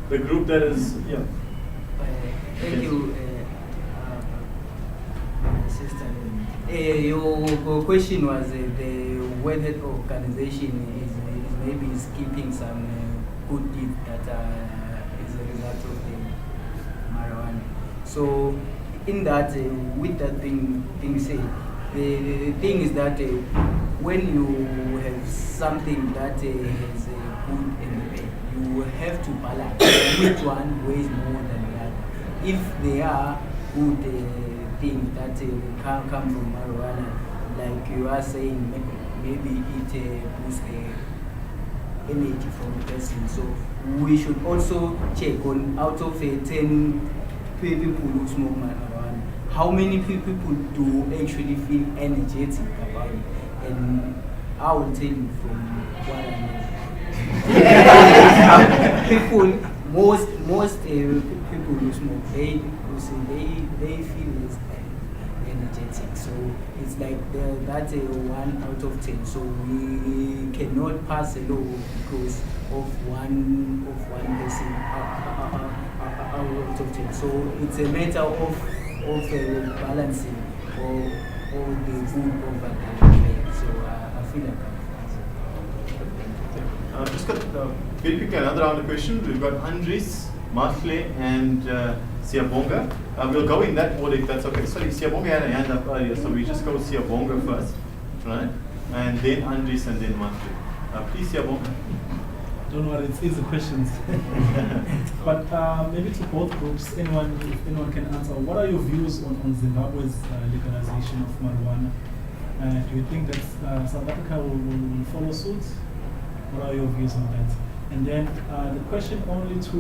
[SPEAKER 1] the group that is
[SPEAKER 6] Thank
[SPEAKER 1] Yes.
[SPEAKER 6] you, Sister. Your question was whether the organization is maybe keeping some good deeds that is a result of the marijuana. So, in that, with that thing said, the thing is that when you have something that has good and bad, you have to balance which one weighs more than the other. If there are good things that come from marijuana, like you are saying, maybe it boosts the energy from the person. So we should also check on out of 10 people who smoke marijuana, how many people do actually feel energetic about it? And I will tell you from what I know. People, most people who smoke, they feel less energetic. So it's like that's a 1 out of 10. So we cannot pass a law because of one person out of 10. So it's a matter of balancing all the good over the bad. So I feel like
[SPEAKER 1] I've just got very quick another round of questions. We've got Andres, Martle, and Siyabonga. We'll go in that order if that's okay. Sorry, Siyabonga had a hand up earlier, so we just go Siyabonga first, right? And then Andres and then Martle. Please, Siyabonga.
[SPEAKER 10] Don't worry, it's easy questions. But maybe to both groups, if anyone can answer, what are your views on Zimbabwe's legalization of marijuana? Do you think that South Africa will follow suit? What are your views on that? And then the question only to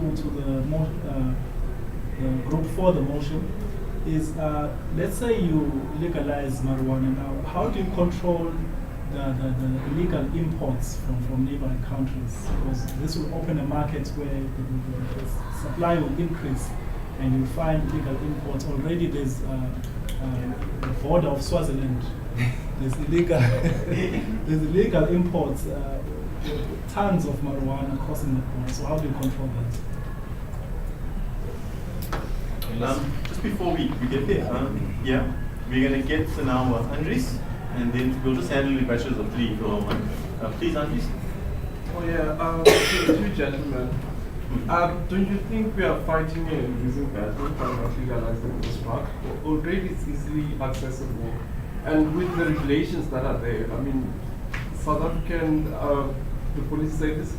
[SPEAKER 10] the group for the motion is, let's say you legalize marijuana now, how do you control the illegal imports from neighboring countries? Because this will open a market where the supply will increase and you find illegal imports. Already there's the border of Swaziland. There's illegal imports, tons of marijuana crossing the border. So how do you control that?
[SPEAKER 1] Just before we get there, we're going to get to now Andres, and then we'll just handle the questions of 3 if you don't mind. Please, Andres.
[SPEAKER 11] Oh yeah, two gentlemen. Don't you think we are fighting a losing battle by not legalizing this drug? Already it's easily accessible, and with the regulations that are there, I mean, South African, the police service,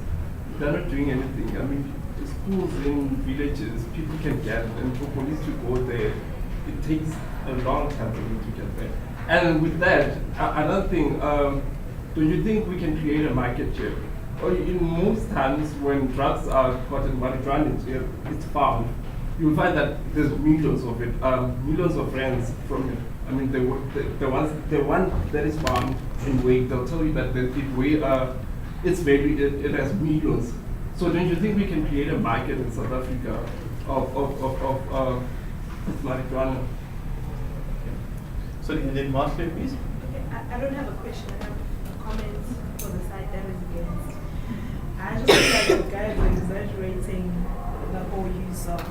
[SPEAKER 11] they're not doing anything. I mean, the schools in villages, people can get, and for police to go there, it takes a long time for them to get there. And with that, another thing, don't you think we can create a market here? Or in most times when drugs are caught in marijuana it's found, you'll find that there's millions of it, millions of friends from it. I mean, the one that is found in weight, they'll tell you that its value, it has millions. So don't you think we can create a market in South Africa of marijuana?
[SPEAKER 1] Sorry, and then Mark, please.
[SPEAKER 12] Okay, I don't have a question, I have a comment for the side that is against. I just feel like you guys are exaggerating the whole use of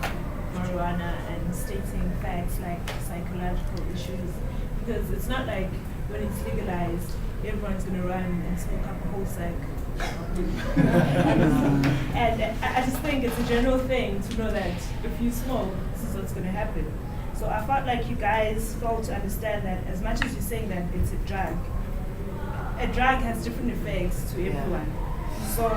[SPEAKER 12] marijuana and stating facts like psychological issues, because it's not like when it's legalized, everyone's going to run and smoke up a whole sack. And I just think it's a general thing to know that if you smoke, this is what's going to happen. So I felt like you guys failed to understand that as much as you're saying that it's a drug has different effects to everyone. So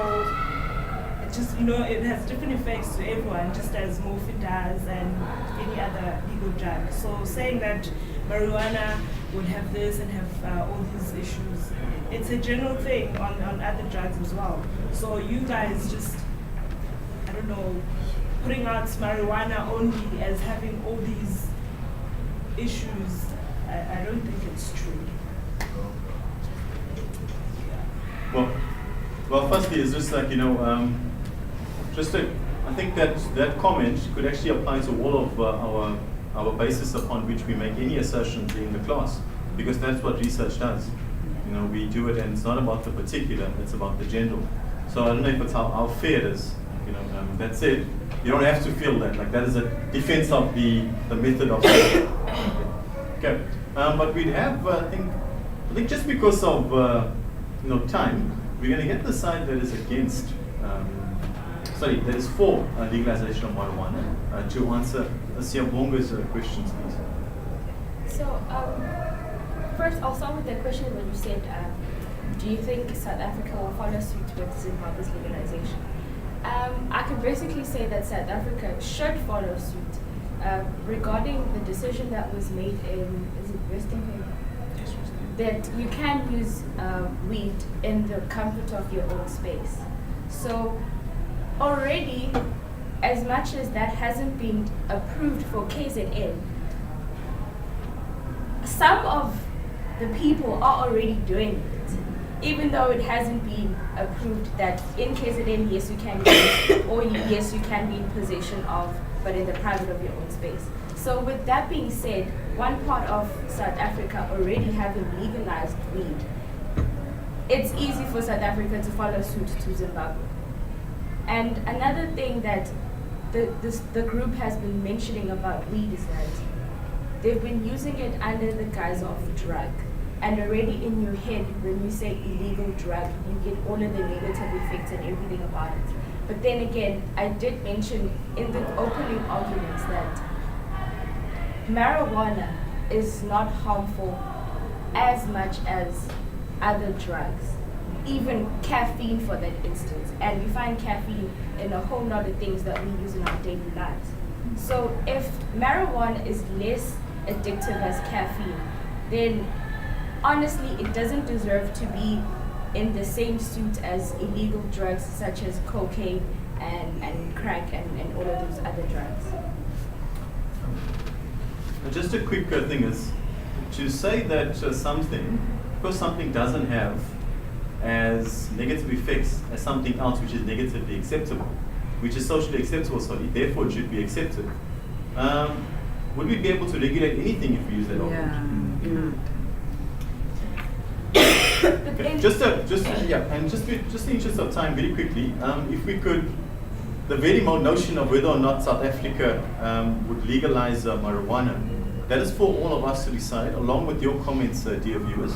[SPEAKER 12] it just, it has different effects to everyone, just as morphine does and any other legal drug. So saying that marijuana would have this and have all these issues, it's a general thing on other drugs as well. So you guys just, I don't know, putting out marijuana only as having all these issues, I don't think it's true.
[SPEAKER 1] Well, firstly, it's just like, I think that comment could actually apply to all of our basis upon which we make any assertions in the class, because that's what research does. We do it, and it's not about the particular, it's about the general. So I don't know if it's how fair it is. That said, you don't have to feel that. Like, that is a defense of the method of okay. But we'd have, I think just because of time, we're going to get the side that is against, that is for legalization of marijuana to answer Siyabonga's questions, please.
[SPEAKER 3] So, first I'll start with the question when you said, do you think South Africa will follow suit with Zimbabwe's legalization? I can basically say that South Africa should follow suit regarding the decision that was made in, is it Western Cape? That you can use weed in the comfort of your own space. So already, as much as that hasn't been approved for KZN, some of the people are already doing it, even though it hasn't been approved that in KZN, yes, you can use, or yes, you can be in possession of, but in the private of your own space. So with that being said, one part of South Africa already having legalized weed, it's easy for South Africa to follow suit to Zimbabwe. And another thing that the group has been mentioning about weed is that they've been using it under the guise of drug. And already in your head, when you say illegal drug, you get all of the negative effects and everything about it. But then again, I did mention in the opening arguments that marijuana is not harmful as much as other drugs, even caffeine for that instance. And we find caffeine in a whole lot of things that we use in our daily lives. So if marijuana is less addictive as caffeine, then honestly it doesn't deserve to be in the same suit as illegal drugs such as cocaine and crack and all of those other drugs.
[SPEAKER 1] Just a quick thing is to say that something, because something doesn't have as negative effects as something else which is negatively acceptable, which is socially acceptable, therefore it should be accepted. Would we be able to regulate anything if we use that argument? Okay. Just in the interest of time, very quickly, if we could, the very notion of whether or not South Africa would legalize marijuana, that is for all of us to decide, along with your comments, dear viewers,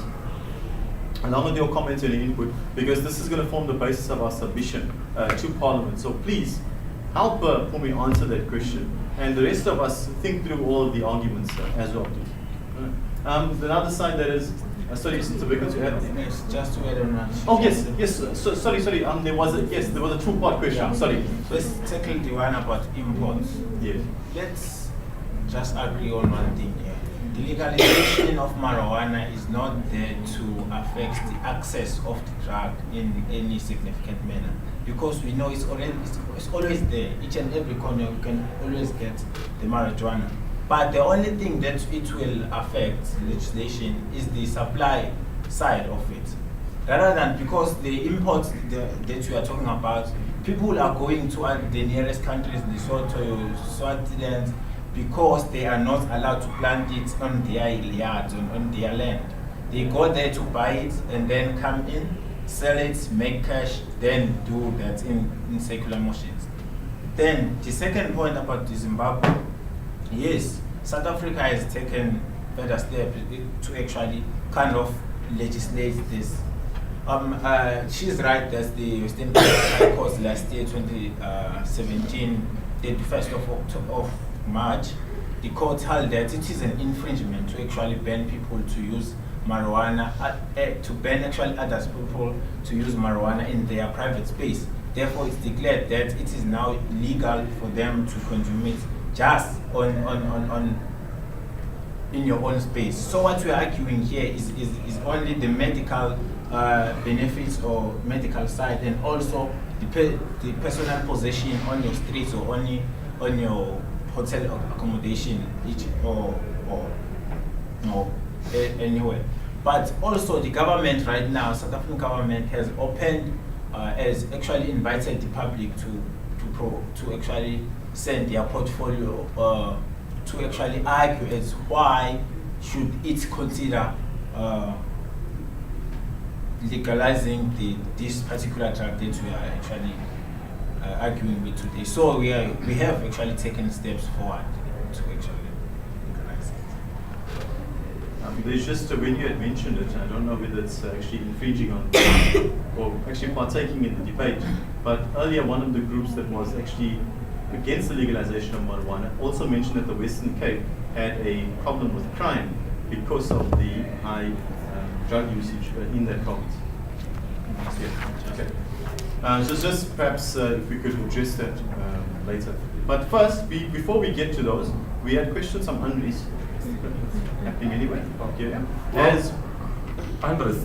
[SPEAKER 1] along with your comments and input, because this is going to form the basis of our submission to Parliament. So please help me answer that question, and the rest of us think through all of the arguments as well, please. The other side that is, sorry, Mr. Baker, to add.
[SPEAKER 5] Yes, just to add on that.
[SPEAKER 1] Oh yes. So, sorry. There was a two-part question.
[SPEAKER 5] Yeah.
[SPEAKER 1] Sorry.
[SPEAKER 5] Let's tackle the one about imports.
[SPEAKER 1] Yes.
[SPEAKER 5] Let's just agree on one thing here. The legalization of marijuana is not there to affect the access of the drug in any significant manner, because we know it's always there. Each and every corner you can always get the marijuana. But the only thing that it will affect legislation is the supply side of it. Rather than, because the imports that you are talking about, people are going to the nearest countries, Lesotho, Swaziland, because they are not allowed to plant it on their yards, on their land. They go there to buy it and then come in, sell it, make cash, then do that in circular motions. Then the second point about the Zimbabwe, yes, South Africa has taken further steps to actually kind of legislate this. She's right that the Western Cape High Court last year, 2017, the 1st of March, the court held that it is an infringement to actually ban people to use marijuana, to ban actually other people to use marijuana in their private space. Therefore, it's declared that it is now legal for them to consume it just on in your own space. So what we're arguing here is only the medical benefits or medical side, and also the personal possession on your streets or on your hotel accommodation, anywhere. But also the government right now, South African government has opened, has actually invited the public to actually send their portfolio to actually argue as why should it consider legalizing this particular drug that we are actually arguing with today. So we have actually taken steps forward to actually legalize it.
[SPEAKER 1] There's just when you had mentioned it, I don't know whether it's actually infringing on or actually partaking in the debate, but earlier one of the groups that was actually against the legalization of marijuana also mentioned that the Western Cape had a problem with crime because of the high drug usage in that province. Yeah. Okay. So just perhaps if we could address that later. But first, before we get to those, we had questions from Andres. Happening anyway? Okay. As
[SPEAKER 4] Andres,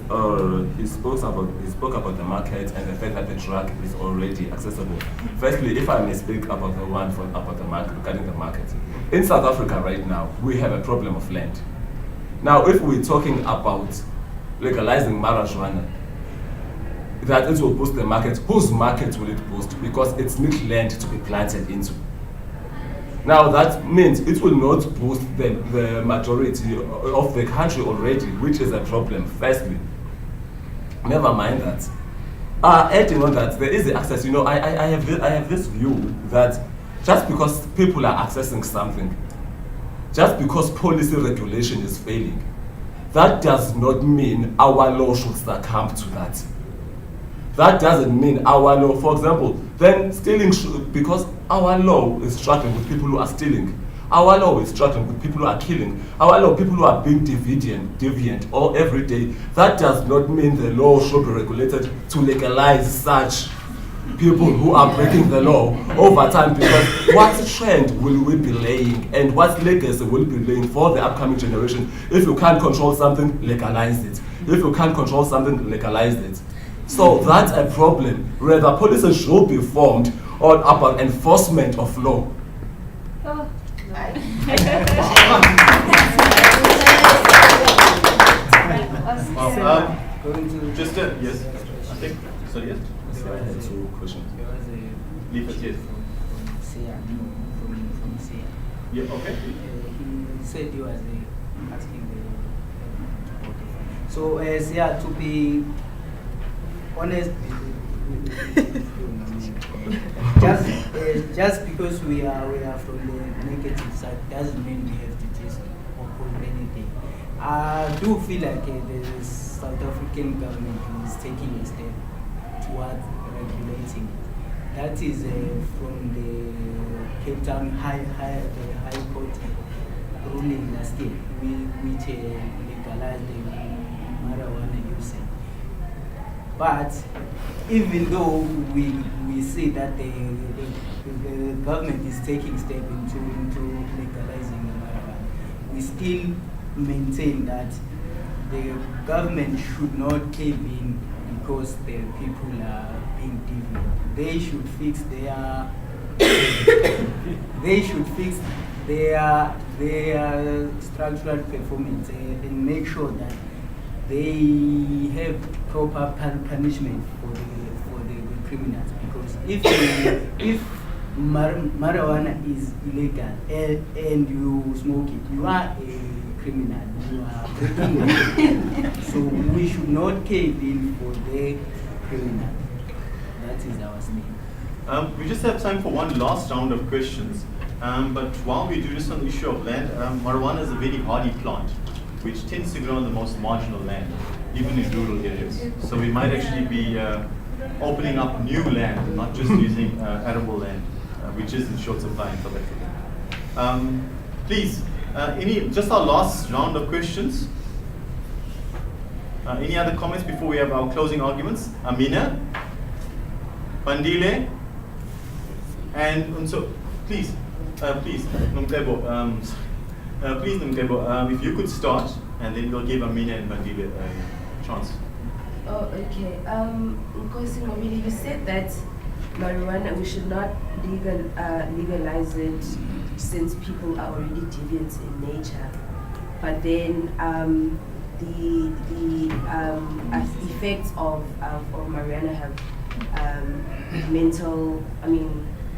[SPEAKER 4] he spoke about the market and the fact that the drug is already accessible. Firstly, if I may speak about about the market, regarding the market. In South Africa right now, we have a problem of land. Now, if we're talking about legalizing marijuana, that it will boost the market, whose market will it boost? Because it's need land to be planted into. Now that means it will not boost the majority of the country already, which is a problem, firstly. Never mind that. Adding on that, there is the access. I have this view that just because people are accessing something, just because policy regulation is failing, that does not mean our law should succumb to that. That doesn't mean our law, for example, then stealing because our law is struggling with people who are stealing. Our law is struggling with people who are killing. Our law, people who are being deviant all every day. That does not mean the law should be regulated to legalize such people who are breaking the law over time, because what trend will we be laying and what legacy will be laying for the upcoming generation? If you can't control something, legalize it. If you can't control something, legalize it. So that's a problem where the policy should be formed on about enforcement of law.
[SPEAKER 1] Just yes, I think so. Yes.
[SPEAKER 4] I had two questions.
[SPEAKER 1] Leave it, yes.
[SPEAKER 6] From Sia.
[SPEAKER 1] Yeah. Okay.
[SPEAKER 6] He said he was asking the. So Sia, to be honest, just because we are from the negative side doesn't mean we have to just oppose anything. I do feel like the South African government is taking a step towards regulating. That is from the Cape Town High Court ruling last year, which legalized the marijuana usage. But even though we see that the government is taking steps into legalizing the marijuana, we still maintain that the government should not cave in because the people are being deviant. They should fix their structural performance and make sure that they have proper punishment for the criminals. Because if marijuana is illegal and you smoke it, you are a criminal. You are breaking the law. So we should not cave in for the criminal. That is our stand.
[SPEAKER 1] We just have time for one last round of questions. But while we do this on the issue of land, marijuana is a very hardy plant, which tends to grow on the most marginal land, even in rural areas. So we might actually be opening up new land, not just using arable land, which is in short supply in South Africa. Please, just our last round of questions. Any other comments before we have our closing arguments? Amina, Pandile, and so please, Nomkebo, please Nomkebo, if you could start, and then we'll give Amina and Pandile a chance.
[SPEAKER 13] Oh, okay. Because you said that marijuana, we should not legalize it since people are already deviant in nature. But then the effects of marijuana have mental,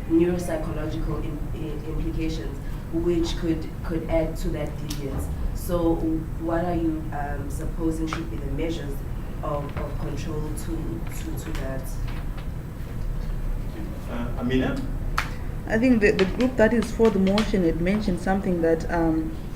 [SPEAKER 13] neuropsychological implications, which could add to that deviance. So what are you supposing should be the measures of control to that?
[SPEAKER 1] Amina?
[SPEAKER 8] I think the group that is for the motion had mentioned something that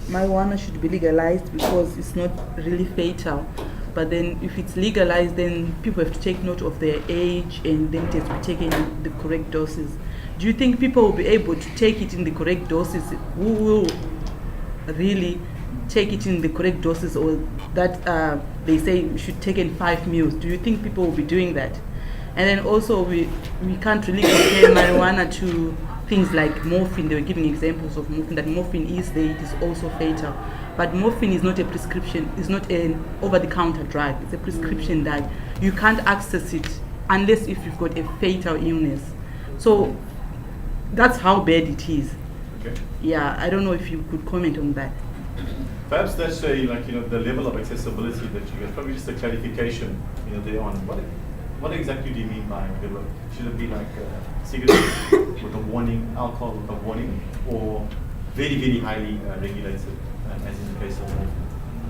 [SPEAKER 8] marijuana should be legalized because it's not really fatal. But then if it's legalized, then people have to take note of their age and then it has to be taken in the correct doses. Do you think people will be able to take it in the correct doses? Who will really take it in the correct doses, or that they say we should take in 5 meals? Do you think people will be doing that? And then also we can't really compare marijuana to things like morphine. They were giving examples of morphine, that morphine is there, it is also fatal. But morphine is not a prescription, it's not an over-the-counter drug, it's a prescription drug. You can't access it unless if you've got a fatal illness. So that's how bad it is.
[SPEAKER 1] Okay.
[SPEAKER 8] Yeah, I don't know if you could comment on that.
[SPEAKER 1] Perhaps that's the level of accessibility that you get. Probably just a clarification, there on what exactly do you mean by should it be like cigarettes with a warning, alcohol with a warning, or very, very highly regulated, as in the case of morphine?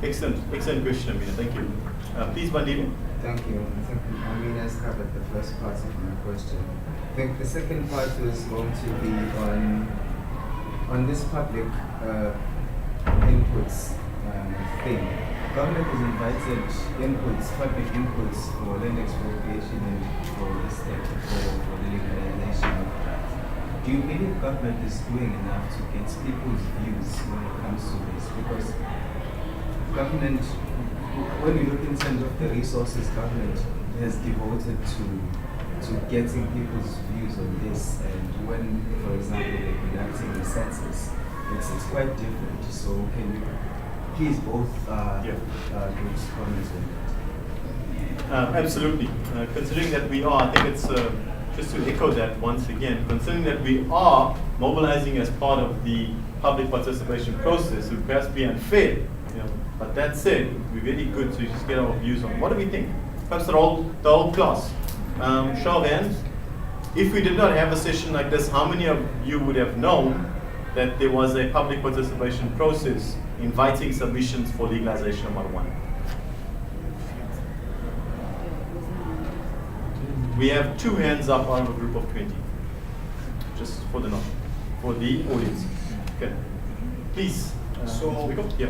[SPEAKER 1] Excellent question, Amina. Thank you. Please, Bandile.
[SPEAKER 7] Thank you. I think Amina has covered the first part of my question. I think the second part is going to be on this public inputs thing. Government has invited public inputs for land expropriation and for the state for the legalization of that. Do you believe government is doing enough to get people's views when it comes to this? Because government, when you look in terms of the resources government has devoted to getting people's views on this, and when, for example, they're conducting the census, it's quite different. So can you please both groups comment on that?
[SPEAKER 1] Absolutely. Considering that we are, I think it's just to echo that once again, considering that we are mobilizing as part of the public participation process, it would perhaps be unfair. But that said, it would be very good to just get our views on what do we think. Perhaps the whole class. Show of hands. If we did not have a session like this, how many of you would have known that there was a public participation process inviting submissions for legalization of marijuana? We have 2 hands up out of a group of 20. Just for the audience. Okay. Please.
[SPEAKER 5] So,
[SPEAKER 1] yeah.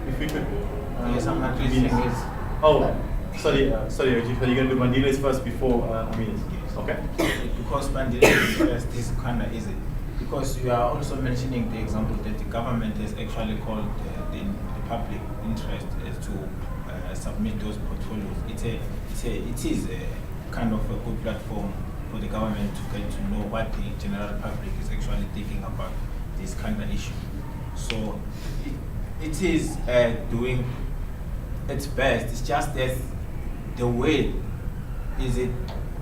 [SPEAKER 1] If we could.
[SPEAKER 5] Yes, I'm not listening.
[SPEAKER 1] Oh, sorry. You're going to do Bandiles first before Amina's. Okay.
[SPEAKER 5] Because Bandiles first is kind of easy. Because you are also mentioning the example that the government has actually called the public interest to submit those portfolios. It is a kind of a good platform for the government to get to know what the general public is actually thinking about this kind of issue. So it is doing its best. It's just that the way is it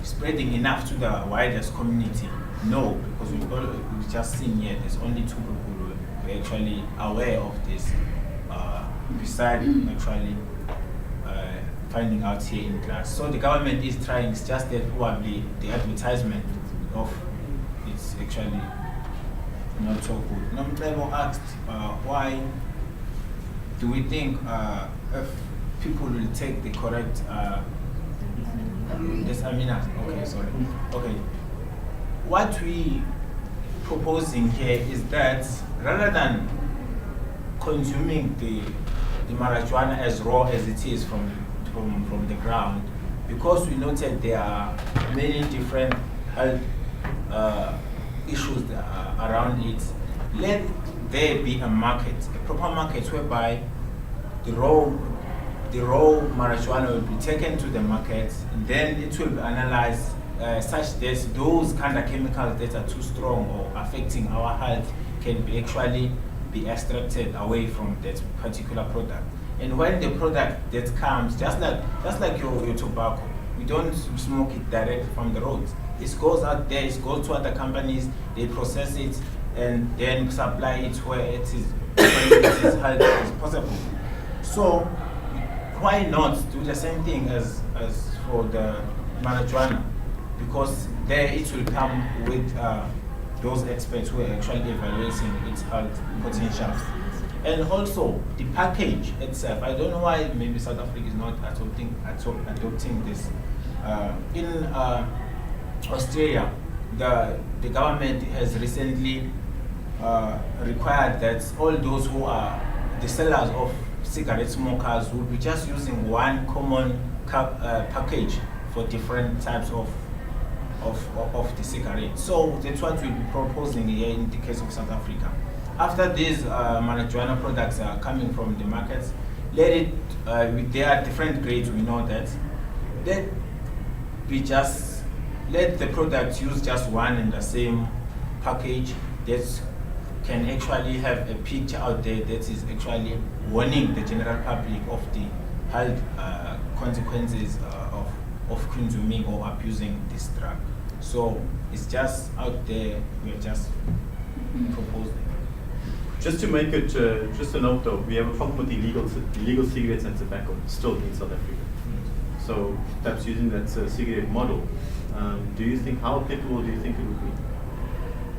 [SPEAKER 5] spreading enough to the widest community? No, because we've just seen here there's only 2 people who are actually aware of this, besides actually finding out here in class. So the government is trying. It's just that probably the advertisement of actually not so good. Nomcebo asked why do we think if people will take the correct yes, Amina. Okay, sorry. Okay. What we proposing here is that rather than consuming the marijuana as raw as it is from the ground, because we noted there are many different health issues that are around it, let there be a market, a proper market whereby the raw marijuana will be taken to the market, and then it will be analyzed such that those kind of chemicals that are too strong or affecting our health can be actually be extracted away from that particular product. And when the product that comes, just like your tobacco, we don't smoke it direct from the road. It goes out there, it goes to other companies, they process it and then supply it where it is as healthy as possible. So why not do the same thing as for the marijuana? Because there it will come with those experts who are actually evaluating its health potentials. And also the package itself. I don't know why maybe South Africa is not adopting this. In Australia, the government has recently required that all those who are the sellers of cigarette smokers will be just using one common package for different types of the cigarette. So that's what we'll be proposing here in the case of South Africa. After these marijuana products are coming from the markets, there are different grades, we know that. Then we just let the products use just one and the same package that can actually have a picture out there that is actually warning the general public of the health consequences of consuming or abusing this drug. So it's just out there, we're just proposing.
[SPEAKER 1] Just to make it, just a note though, we have a problem with illegal cigarettes and tobacco still in South Africa. So perhaps using that cigarette model, how applicable do you think it would be?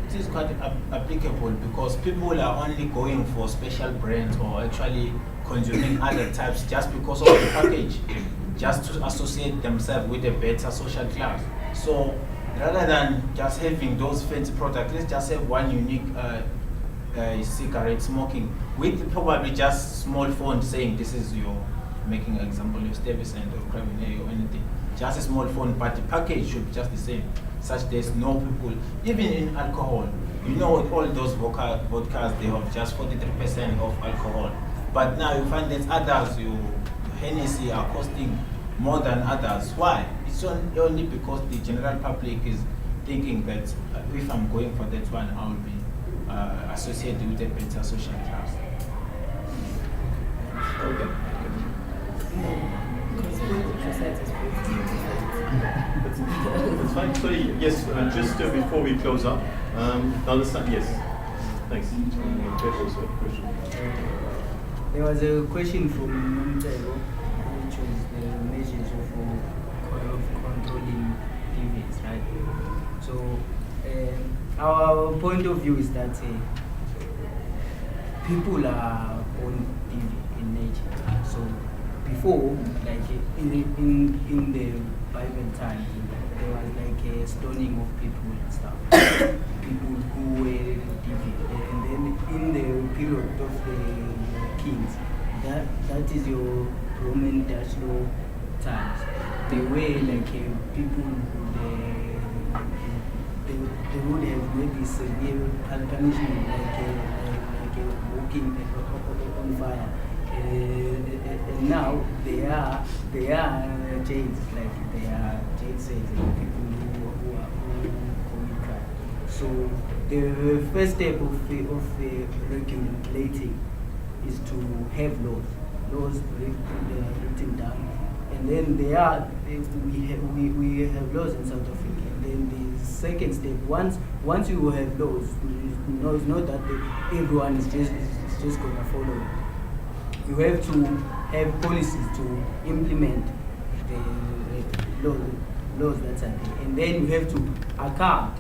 [SPEAKER 5] It is quite applicable because people are only going for special brands or actually consuming other types just because of the package, just to associate themselves with a better social class. So rather than just having those fancy products, let's just have one unique cigarette smoking with probably just small font saying this is your, making an example, your Stevens or Cravenay or anything. Just a small font, but the package should be just the same. Such there's no people, even in alcohol, you know all those vodkas, they have just 43% of alcohol. But now you find that others, your Hennessy are costing more than others. Why? It's only because the general public is thinking that if I'm going for that one, I will be associated with a better social class.
[SPEAKER 1] Okay. That's fine. So yes, just before we close up, yes. Thanks. Also a question.
[SPEAKER 6] There was a question from Nomcebo, which was the measures of controlling PVs, right? So our point of view is that people are on PV in nature. So before, like in the Bible time, there was like a stoning of people and stuff. People who were DV. And then in the period of the kings, that is your Roman Dutch law times. They were like people they would have maybe severe punishment like walking on fire. And now they are jails, like they are jail cells, people who commit crime. So the first step of regulating is to have laws written down, and then we have laws in South Africa. And then the second step, once you have laws, it's not that everyone is just gonna follow it. You have to have policies to implement the laws that are there, and then you have to account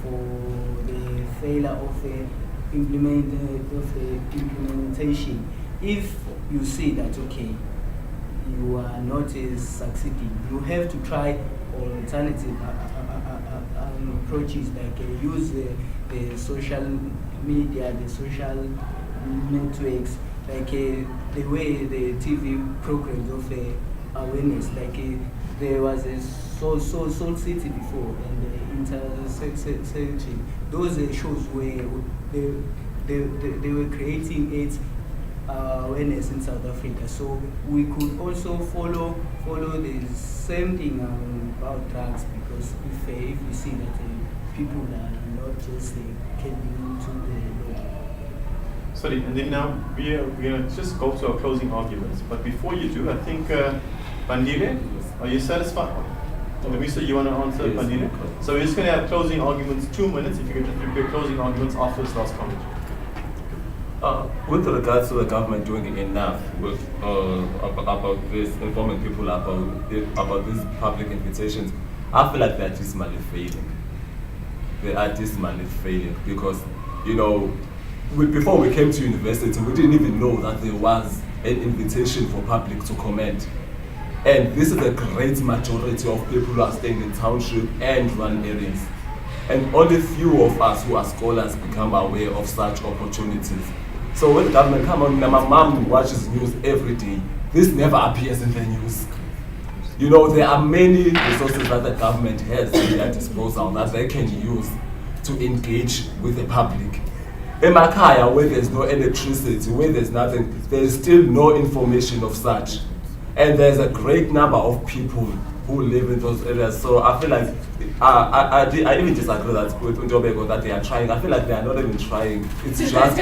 [SPEAKER 6] for the failure of the implementation. If you see that okay, you are not succeeding, you have to try alternative approaches like use the social media, the social networks, like the way the TV programs of awareness, like there was a Soul City before and the intersection. Those shows where they were creating AIDS awareness in South Africa. So we could also follow the same thing about drugs, because if we see that people are not just getting to the law.
[SPEAKER 1] Sorry, and then now we're going to just go to our closing arguments. But before you do, I think, Bandile, are you satisfied? Lamisa, you want to answer,
[SPEAKER 4] yes,
[SPEAKER 1] Bandile? So we're just going to have closing arguments, 2 minutes. If you can just prepare closing arguments after this last comment.
[SPEAKER 4] With regards to the government doing enough with, about this, informing people about these public invitations, I feel like they're dismally failing. They are dismally failing because, before we came to university, we didn't even know that there was an invitation for public to comment. And this is a great majority of people who are staying in township and rural areas. And only few of us who are scholars become aware of such opportunities. So when the government come on, my mom watches news every day. This never appears in the news. There are many resources that the government has at their disposal that they can use to engage with the public. In Makaya, where there's no electricity, where there's nothing, there's still no information of such. And there's a great number of people who live in those areas. So I feel like, I even disagree that with Njobeko that they are trying. I feel like they are not even trying. It's just, I'm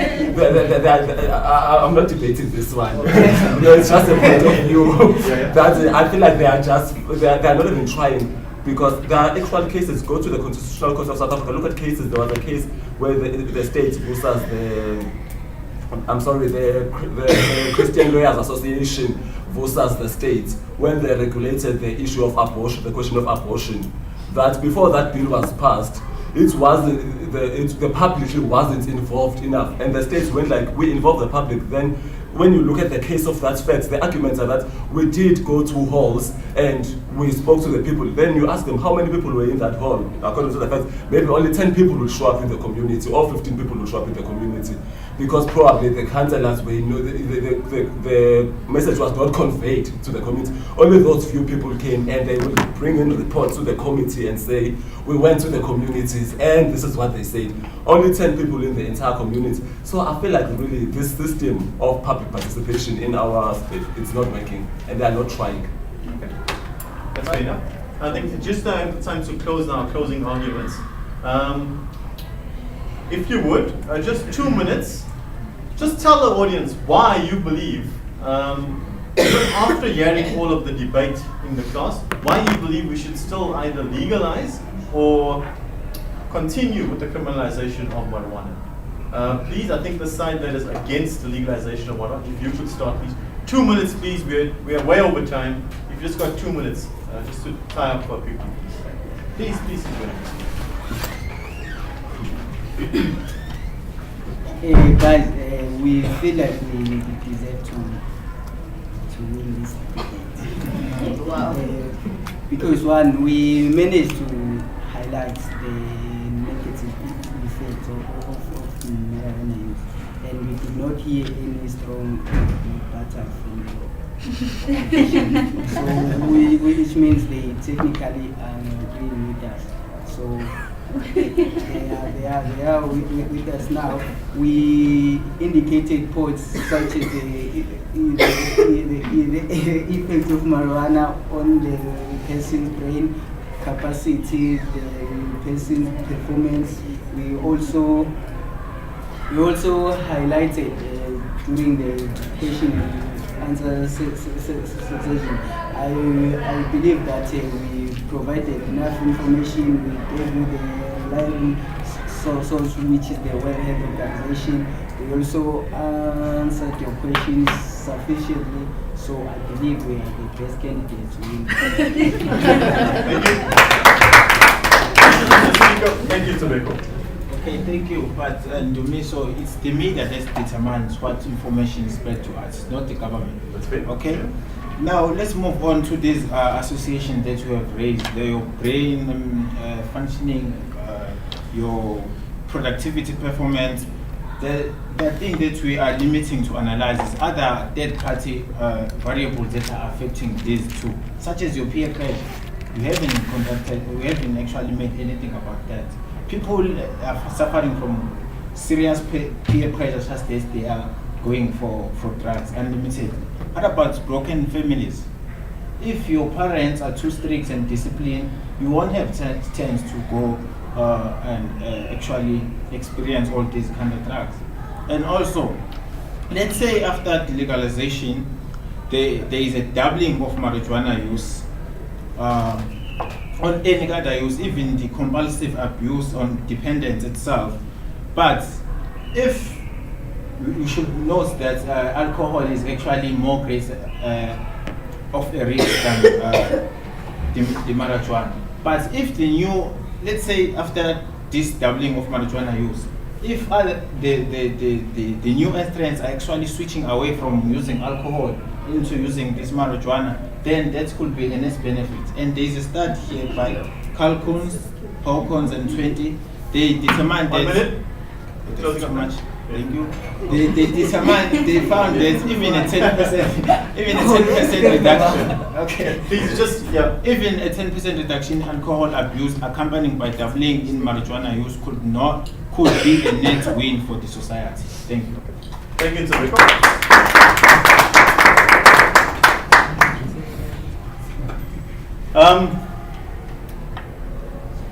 [SPEAKER 4] not debating this one. It's just a point of view. That I feel like they are not even trying. Because there are actual cases. Go to the Constitutional Court of South Africa, look at cases. There was a case where the state versus the Christian Lawyers Association versus the state, when they regulated the issue of abortion, the question of abortion, that before that bill was passed, the public wasn't involved enough, and the states went like, we involve the public. Then when you look at the case of that fact, the arguments are that we did go to halls and we spoke to the people. Then you ask them how many people were in that hall. According to the facts, maybe only 10 people will show up in the community, or 15 people will show up in the community, because probably the councillors were, the message was not conveyed to the community. Only those few people came, and they will bring in reports to the committee and say, we went to the communities and this is what they said. Only 10 people in the entire community. So I feel like really this system of public participation in our state, it's not working, and they are not trying.
[SPEAKER 1] Okay. That's fair enough. I think it's just time to close our closing arguments. If you would, just 2 minutes, just tell the audience why you believe, even after hearing all of the debate in the class, why you believe we should still either legalize or continue with the criminalization of marijuana. Please, I think the side that is against the legalization of marijuana, if you could start, please. 2 minutes, please. We are way over time. You've just got 2 minutes just to tie up for people, please. Please, go ahead.
[SPEAKER 6] Guys, we feel like we deserve to win this debate.
[SPEAKER 13] Wow.
[SPEAKER 6] Because one, we managed to highlight the negative effects of marijuana use, and we did not hear any strong data from the so which means they technically are agreeing with us. So they are with us now. We indicated points such as the effect of marijuana on the person's brain capacity, the person's performance. We also highlighted during the question and answer session. I believe that we provided enough information. We gave you the live source, which is the World Health Organization. We also answered your questions sufficiently, so I believe we are the best candidates to win.
[SPEAKER 1] Thank you. Thank you, Tobacco.
[SPEAKER 5] Okay, thank you. But to me, so it's the media that determines what information is spread to us, not the government.
[SPEAKER 1] That's fair.
[SPEAKER 5] Okay. Now let's move on to this association that you have raised. Your brain functioning, your productivity performance. The thing that we are limiting to analyze is other third-party variables that are affecting these two, such as your peer pressure. We haven't actually made anything about that. People are suffering from serious peer pressure, such as they are going for drugs unlimited. What about broken families? If your parents are too strict and disciplined, you won't have chance to go and actually experience all these kind of drugs. And also, let's say after the legalization, there is a doubling of marijuana use, on any other use, even the compulsive abuse on dependence itself. But if we should note that alcohol is actually more great of a risk than the marijuana. But if let's say after this doubling of marijuana use, if the new entrants are actually switching away from using alcohol into using this marijuana, then that could be a net benefit. And there is a study here by Calkins, Hawkins, and 20. They determined that.
[SPEAKER 1] 1 minute.
[SPEAKER 5] Thank you so much. Thank you. They found that even a 10% reduction. Okay.
[SPEAKER 1] Please just, yeah.
[SPEAKER 5] Even a 10% reduction in alcohol abuse accompanied by doubling in marijuana use could be a net win for the society. Thank you.
[SPEAKER 1] Thank you, Tariq.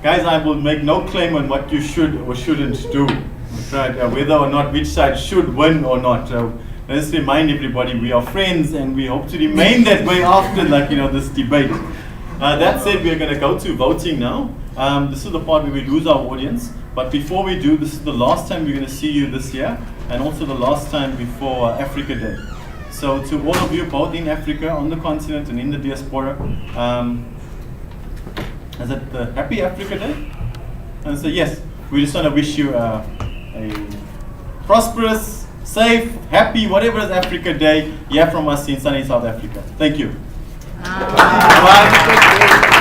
[SPEAKER 1] Guys, I will make no claim on what you should or shouldn't do. Right? Whether or not which side should win or not. Let's remind everybody we are friends and we hope to remain that way after this debate. That said, we are going to go to voting now. This is the part where we lose our audience. But before we do, this is the last time we're going to see you this year and also the last time before Africa Day. So to all of you, both in Africa, on the continent and in the diaspora, is it the Happy Africa Day? And so yes, we just want to wish you a prosperous, safe, happy, whatever is Africa Day, here from us in sunny South Africa. Thank you. Bye.